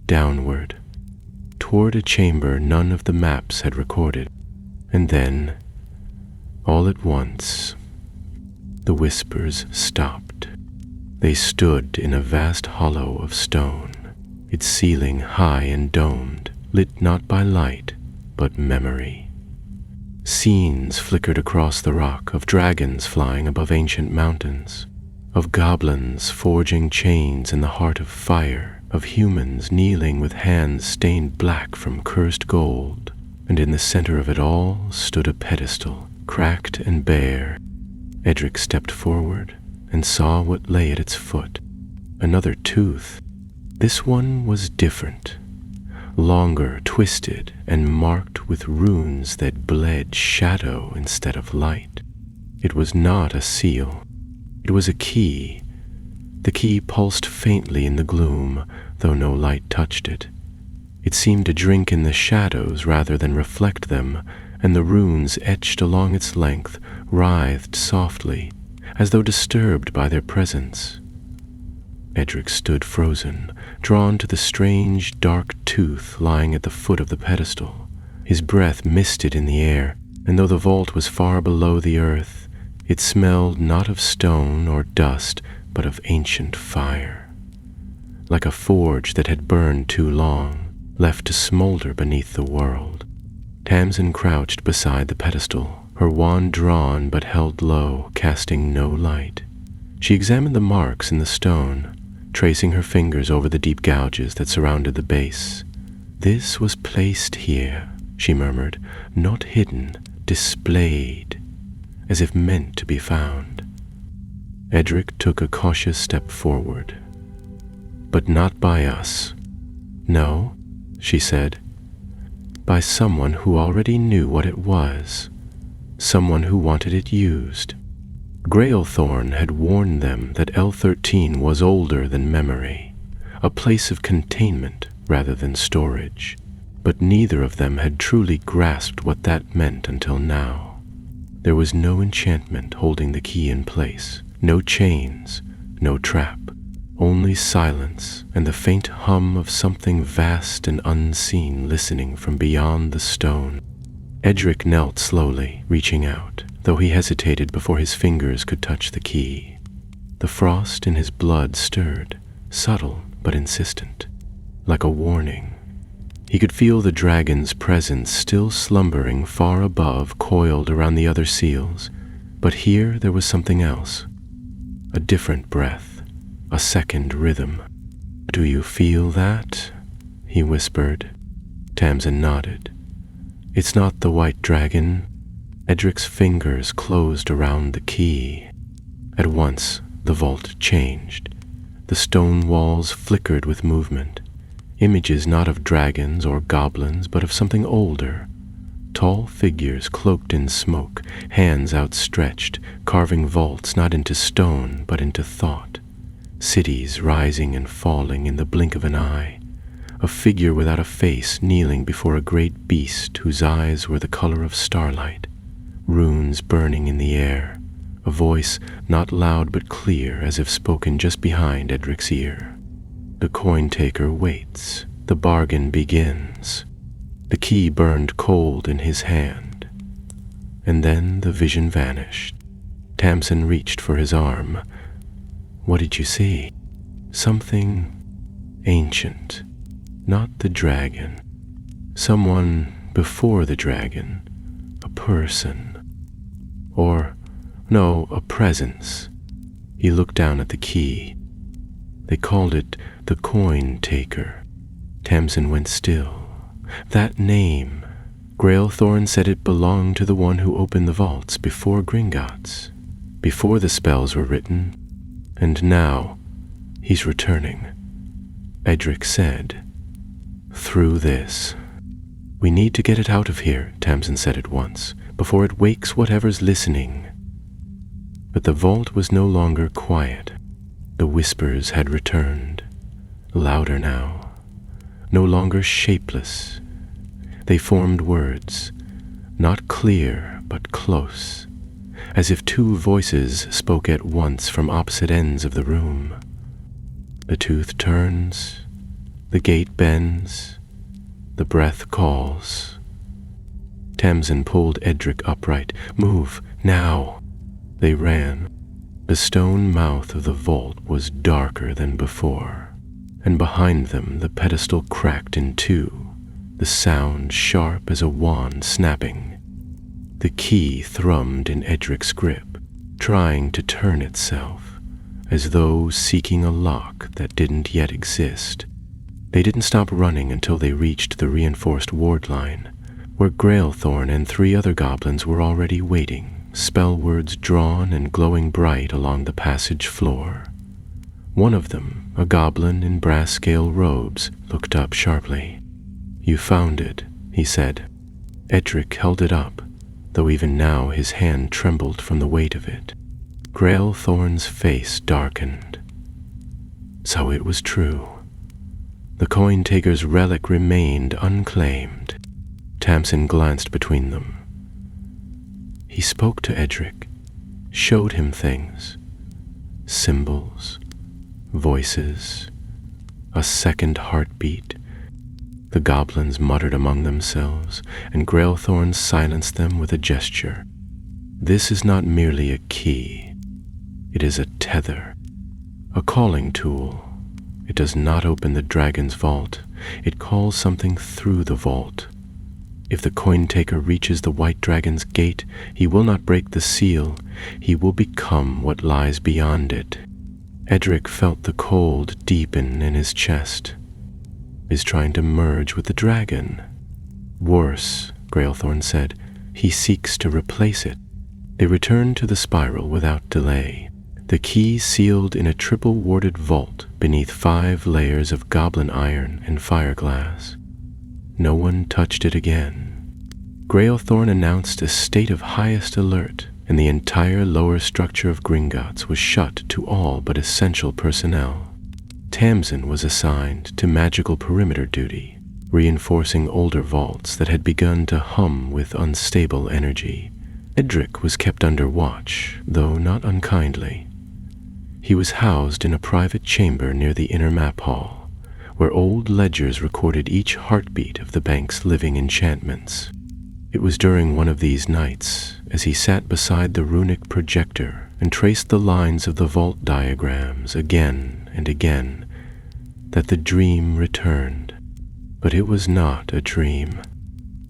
downward, toward a chamber none of the maps had recorded. And then, all at once, the whispers stopped. They stood in a vast hollow of stone, its ceiling high and domed, lit not by light, but memory. Scenes flickered across the rock of dragons flying above ancient mountains, of goblins forging chains in the heart of fire, of humans kneeling with hands stained black from cursed gold, and in the center of it all stood a pedestal, cracked and bare. Edric stepped forward and saw what lay at its foot. Another tooth. This one was different, longer, twisted, and marked with runes that bled shadow instead of light. It was not a seal. It was a key. The key pulsed faintly in the gloom, though no light touched it. It seemed to drink in the shadows rather than reflect them, and the runes etched along its length writhed softly, as though disturbed by their presence. Edric stood frozen, drawn to the strange, dark tooth lying at the foot of the pedestal. His breath misted in the air, and though the vault was far below the earth, it smelled not of stone or dust, but of ancient fire, like a forge that had burned too long, left to smolder beneath the world. Tamsin crouched beside the pedestal, her wand drawn but held low, casting no light. She examined the marks in the stone, tracing her fingers over the deep gouges that surrounded the base. "This was placed here," she murmured, "not hidden, displayed, as if meant to be found." Edric took a cautious step forward. "But not by us." "No," she said, "by someone who already knew what it was, someone who wanted it used." Grailthorn had warned them that L13 was older than memory, a place of containment rather than storage, but neither of them had truly grasped what that meant until now. There was no enchantment holding the key in place, no chains, no trap, only silence and the faint hum of something vast and unseen listening from beyond the stone. Edric knelt slowly, reaching out, though he hesitated before his fingers could touch the key. The frost in his blood stirred, subtle but insistent, like a warning. He could feel the dragon's presence still slumbering far above, coiled around the other seals, but here there was something else. A different breath, a second rhythm. "Do you feel that?" he whispered. Tamsin nodded. "It's not the white dragon." Edric's fingers closed around the key. At once, the vault changed. The stone walls flickered with movement. Images not of dragons or goblins, but of something older. Tall figures cloaked in smoke, hands outstretched, carving vaults not into stone, but into thought. Cities rising and falling in the blink of an eye. A figure without a face kneeling before a great beast whose eyes were the color of starlight. Runes burning in the air, a voice not loud but clear, as if spoken just behind Edric's ear. The coin taker waits. The bargain begins. The key burned cold in his hand. And then the vision vanished. Tamsin reached for his arm. "What did you see?" "Something ancient. Not the dragon. Someone before the dragon. A person. Or, no, a presence." He looked down at the key. "They called it the coin taker." Tamsin went still. That name. Grailthorn said it belonged to the one who opened the vaults before Gringotts, before the spells were written. And now, he's returning. Edric said, "Through this." "We need to get it out of here," Tamsin said at once, "before it wakes whatever's listening." But the vault was no longer quiet. The whispers had returned, louder now, no longer shapeless. They formed words, not clear but close, as if two voices spoke at once from opposite ends of the room. The tooth turns, the gate bends, the breath calls. Tamsin pulled Edric upright. "Move, now!" They ran. The stone mouth of the vault was darker than before, and behind them the pedestal cracked in two, the sound sharp as a wand snapping. The key thrummed in Edric's grip, trying to turn itself, as though seeking a lock that didn't yet exist. They didn't stop running until they reached the reinforced ward line, where Grailthorn and 3 other goblins were already waiting, spell words drawn and glowing bright along the passage floor. One of them, a goblin in brass scale robes, looked up sharply. "You found it," he said. Edric held it up, though even now his hand trembled from the weight of it. Grailthorn's face darkened. So it was true. The coin taker's relic remained unclaimed. Tamsin glanced between them. He spoke to Edric, showed him things, symbols, voices, a second heartbeat. The goblins muttered among themselves, and Grailthorn silenced them with a gesture. This is not merely a key. It is a tether, a calling tool. It does not open the dragon's vault. It calls something through the vault. If the coin taker reaches the white dragon's gate, he will not break the seal. He will become what lies beyond it. Edric felt the cold deepen in his chest. Is trying to merge with the dragon. Worse, Grailthorn said, he seeks to replace it. They returned to the spiral without delay. The key sealed in a triple-warded vault beneath 5 layers of goblin iron and fireglass. No one touched it again. Grailthorn announced a state of highest alert, and the entire lower structure of Gringotts was shut to all but essential personnel. Tamsin was assigned to magical perimeter duty, reinforcing older vaults that had begun to hum with unstable energy. Edric was kept under watch, though not unkindly. He was housed in a private chamber near the inner map hall, where old ledgers recorded each heartbeat of the bank's living enchantments. It was during one of these nights, as he sat beside the runic projector and traced the lines of the vault diagrams again and again, that the dream returned. But it was not a dream.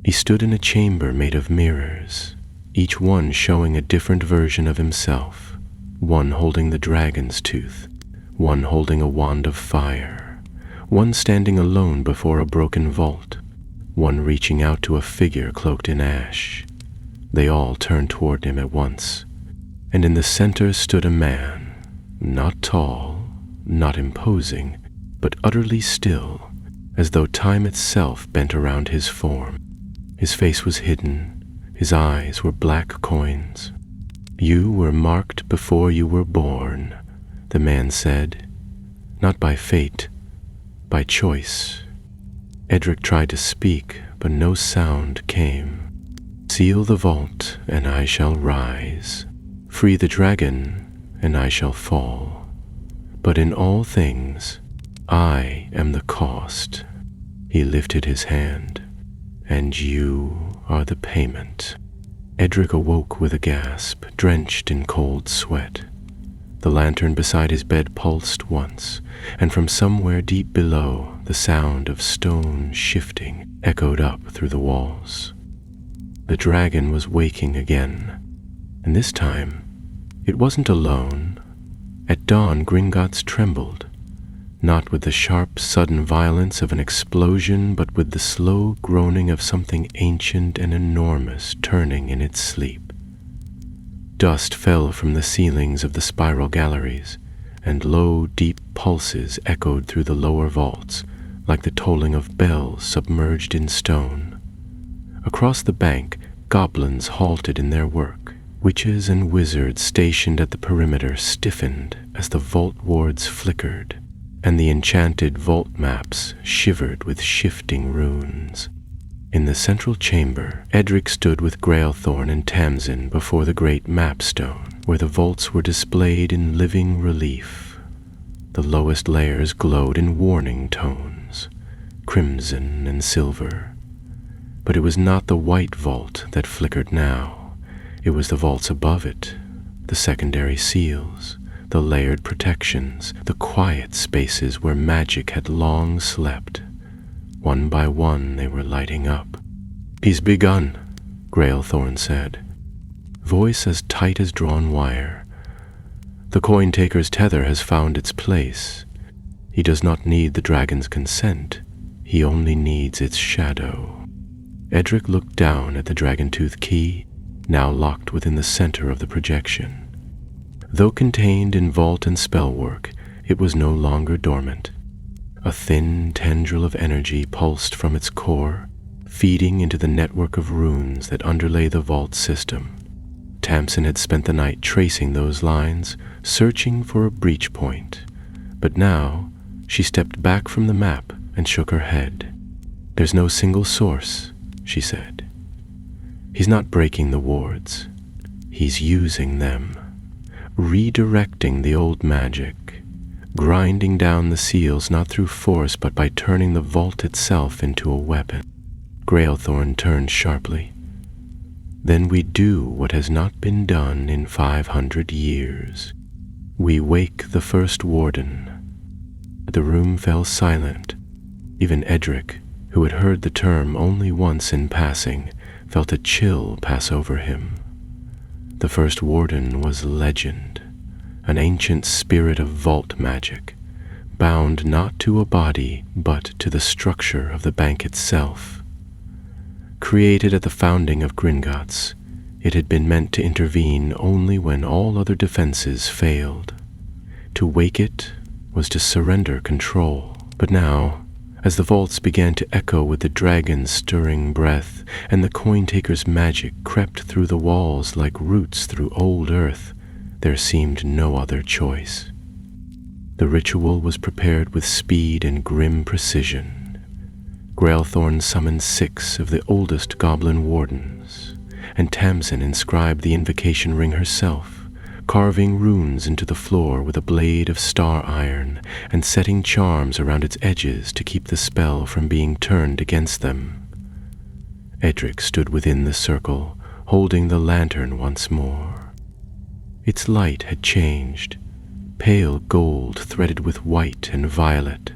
He stood in a chamber made of mirrors, each one showing a different version of himself. One holding the dragon's tooth, one holding a wand of fire, one standing alone before a broken vault, one reaching out to a figure cloaked in ash. They all turned toward him at once, and in the center stood a man, not tall, not imposing, but utterly still, as though time itself bent around his form. His face was hidden, his eyes were black coins. "You were marked before you were born," the man said, "not by fate, by choice." Edric tried to speak, but no sound came. "Seal the vault, and I shall rise. Free the dragon, and I shall fall. But in all things, I am the cost." He lifted his hand. "And you are the payment." Edric awoke with a gasp, drenched in cold sweat. The lantern beside his bed pulsed once, and from somewhere deep below, the sound of stone shifting echoed up through the walls. The dragon was waking again, and this time, it wasn't alone. At dawn, Gringotts trembled, not with the sharp, sudden violence of an explosion, but with the slow groaning of something ancient and enormous turning in its sleep. Dust fell from the ceilings of the spiral galleries, and low, deep pulses echoed through the lower vaults, like the tolling of bells submerged in stone. Across the bank, goblins halted in their work. Witches and wizards stationed at the perimeter stiffened as the vault wards flickered, and the enchanted vault maps shivered with shifting runes. In the central chamber, Edric stood with Grailthorn and Tamsin before the great map stone, where the vaults were displayed in living relief. The lowest layers glowed in warning tones, crimson and silver. But it was not the white vault that flickered now. It was the vaults above it, the secondary seals, the layered protections, the quiet spaces where magic had long slept. One by one they were lighting up. "He's begun," Grailthorn said, voice as tight as drawn wire. "The coin-taker's tether has found its place. He does not need the dragon's consent. He only needs its shadow." Edric looked down at the dragon-tooth key, now locked within the center of the projection. Though contained in vault and spellwork, it was no longer dormant. A thin tendril of energy pulsed from its core, feeding into the network of runes that underlay the vault system. Tamsin had spent the night tracing those lines, searching for a breach point. But now, she stepped back from the map and shook her head. "There's no single source," she said. "He's not breaking the wards. He's using them, redirecting the old magic, grinding down the seals not through force but by turning the vault itself into a weapon. Grailthorn turned sharply. Then we do what has not been done in 500 years. We wake the first warden. The room fell silent. Even Edric, who had heard the term only once in passing, felt a chill pass over him. The first warden was legend, an ancient spirit of vault magic, bound not to a body but to the structure of the bank itself. Created at the founding of Gringotts, it had been meant to intervene only when all other defenses failed. To wake it was to surrender control. But now, as the vaults began to echo with the dragon's stirring breath, and the coin-taker's magic crept through the walls like roots through old earth, there seemed no other choice. The ritual was prepared with speed and grim precision. Grailthorn summoned 6 of the oldest goblin wardens, and Tamsin inscribed the invocation ring herself, carving runes into the floor with a blade of star iron and setting charms around its edges to keep the spell from being turned against them. Edric stood within the circle, holding the lantern once more. Its light had changed, pale gold threaded with white and violet,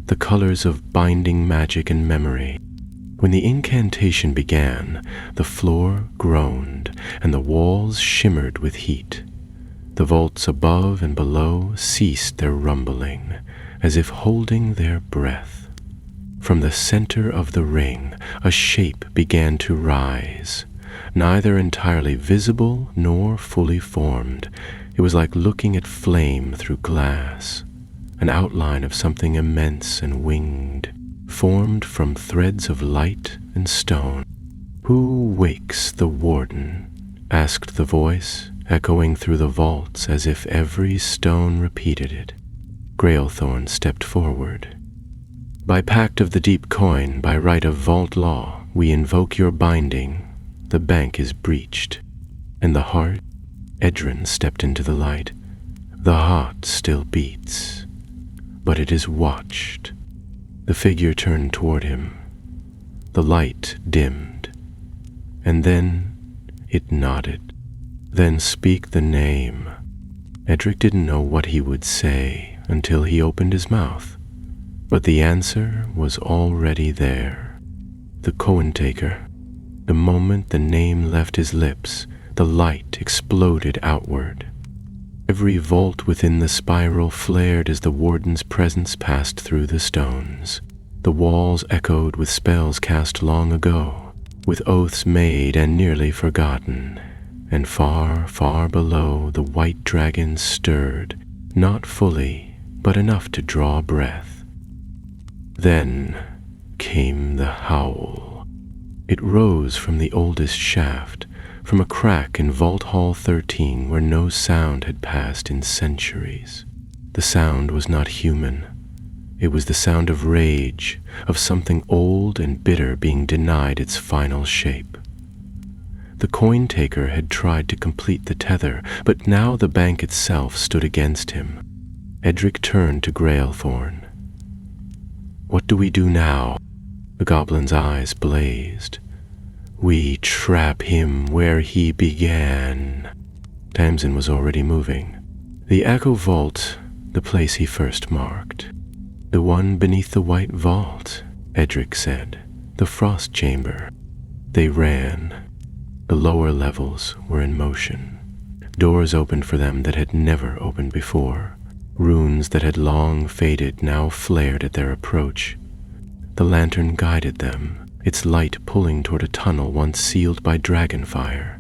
the colors of binding magic and memory. When the incantation began, the floor groaned and the walls shimmered with heat. The vaults above and below ceased their rumbling, as if holding their breath. From the center of the ring, a shape began to rise, neither entirely visible nor fully formed. It was like looking at flame through glass, an outline of something immense and winged, formed from threads of light and stone. "Who wakes the warden?" asked the voice, echoing through the vaults as if every stone repeated it. Grailthorn stepped forward. "By pact of the deep coin, by right of vault law, we invoke your binding. The bank is breached." And the heart, Edrin stepped into the light. "The heart still beats, but it is watched." The figure turned toward him. The light dimmed, and then it nodded. "Then speak the name." Edric didn't know what he would say until he opened his mouth, but the answer was already there. The coin-taker. The moment the name left his lips, the light exploded outward. Every vault within the spiral flared as the warden's presence passed through the stones. The walls echoed with spells cast long ago, with oaths made and nearly forgotten. And far, far below, the white dragon stirred, not fully, but enough to draw breath. Then came the howl. It rose from the oldest shaft, from a crack in Vault Hall 13 where no sound had passed in centuries. The sound was not human. It was the sound of rage, of something old and bitter being denied its final shape. The coin-taker had tried to complete the tether, but now the bank itself stood against him. Edric turned to Grailthorn. "What do we do now?" The goblin's eyes blazed. "We trap him where he began." Tamsin was already moving. "The Echo Vault, the place he first marked. The one beneath the white vault," Edric said. "The frost chamber." They ran. The lower levels were in motion. Doors opened for them that had never opened before. Runes that had long faded now flared at their approach. The lantern guided them, its light pulling toward a tunnel once sealed by dragonfire.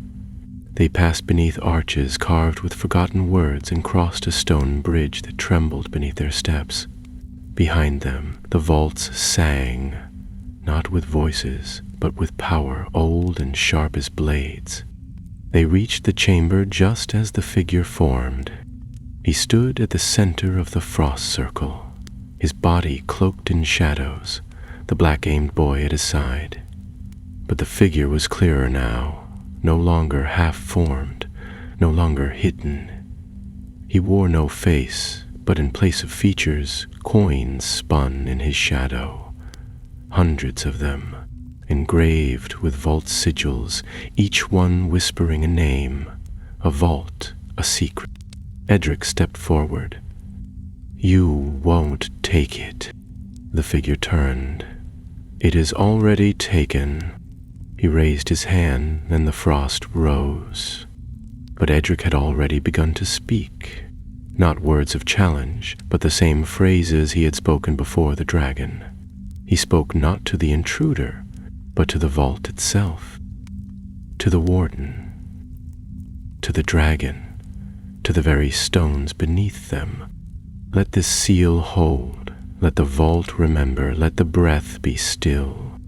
They passed beneath arches carved with forgotten words and crossed a stone bridge that trembled beneath their steps. Behind them, the vaults sang, not with voices, but with power old and sharp as blades. They reached the chamber just as the figure formed. He stood at the center of the frost circle, his body cloaked in shadows, the black-aimed boy at his side. But the figure was clearer now, no longer half-formed, no longer hidden. He wore no face, but in place of features, coins spun in his shadow. Hundreds of them, engraved with vault sigils, each one whispering a name, a vault, a secret. Edric stepped forward. "You won't take it." The figure turned. "It is already taken." He raised his hand, and the frost rose. But Edric had already begun to speak. Not words of challenge, but the same phrases he had spoken before the dragon. He spoke not to the intruder, but to the vault itself, to the warden, to the dragon, to the very stones beneath them. "Let this seal hold, let the vault remember, let the breath be still."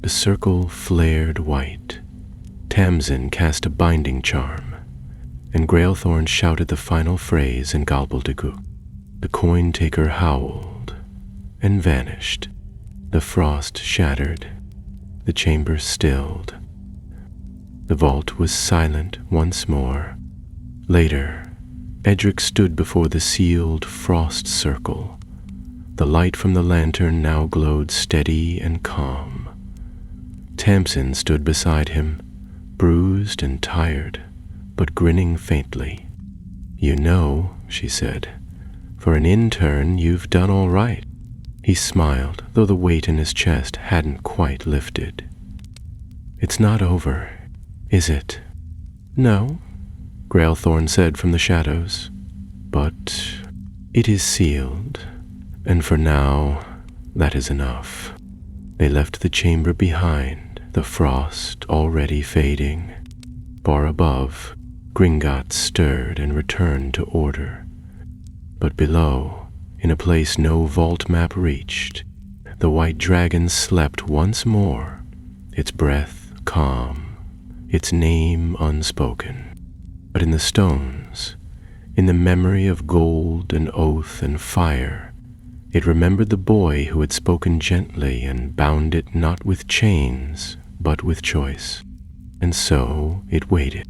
The circle flared white. Tamsin cast a binding charm, and Grailthorn shouted the final phrase in Gobbledygook. The coin-taker howled and vanished. The frost shattered. The chamber stilled. The vault was silent once more. Later, Edric stood before the sealed frost circle. The light from the lantern now glowed steady and calm. Tamsin stood beside him, bruised and tired, but grinning faintly. "You know," she said, "for an intern you've done all right." He smiled, though the weight in his chest hadn't quite lifted. "It's not over, is it?" "No," Grailthorn said from the shadows, "but it is sealed, and for now that is enough." They left the chamber behind, the frost already fading. Far above, Gringotts stirred and returned to order. But below, in a place no vault map reached, the white dragon slept once more, its breath calm, its name unspoken. But in the stones, in the memory of gold and oath and fire, it remembered the boy who had spoken gently and bound it not with chains, but with choice. And so it waited.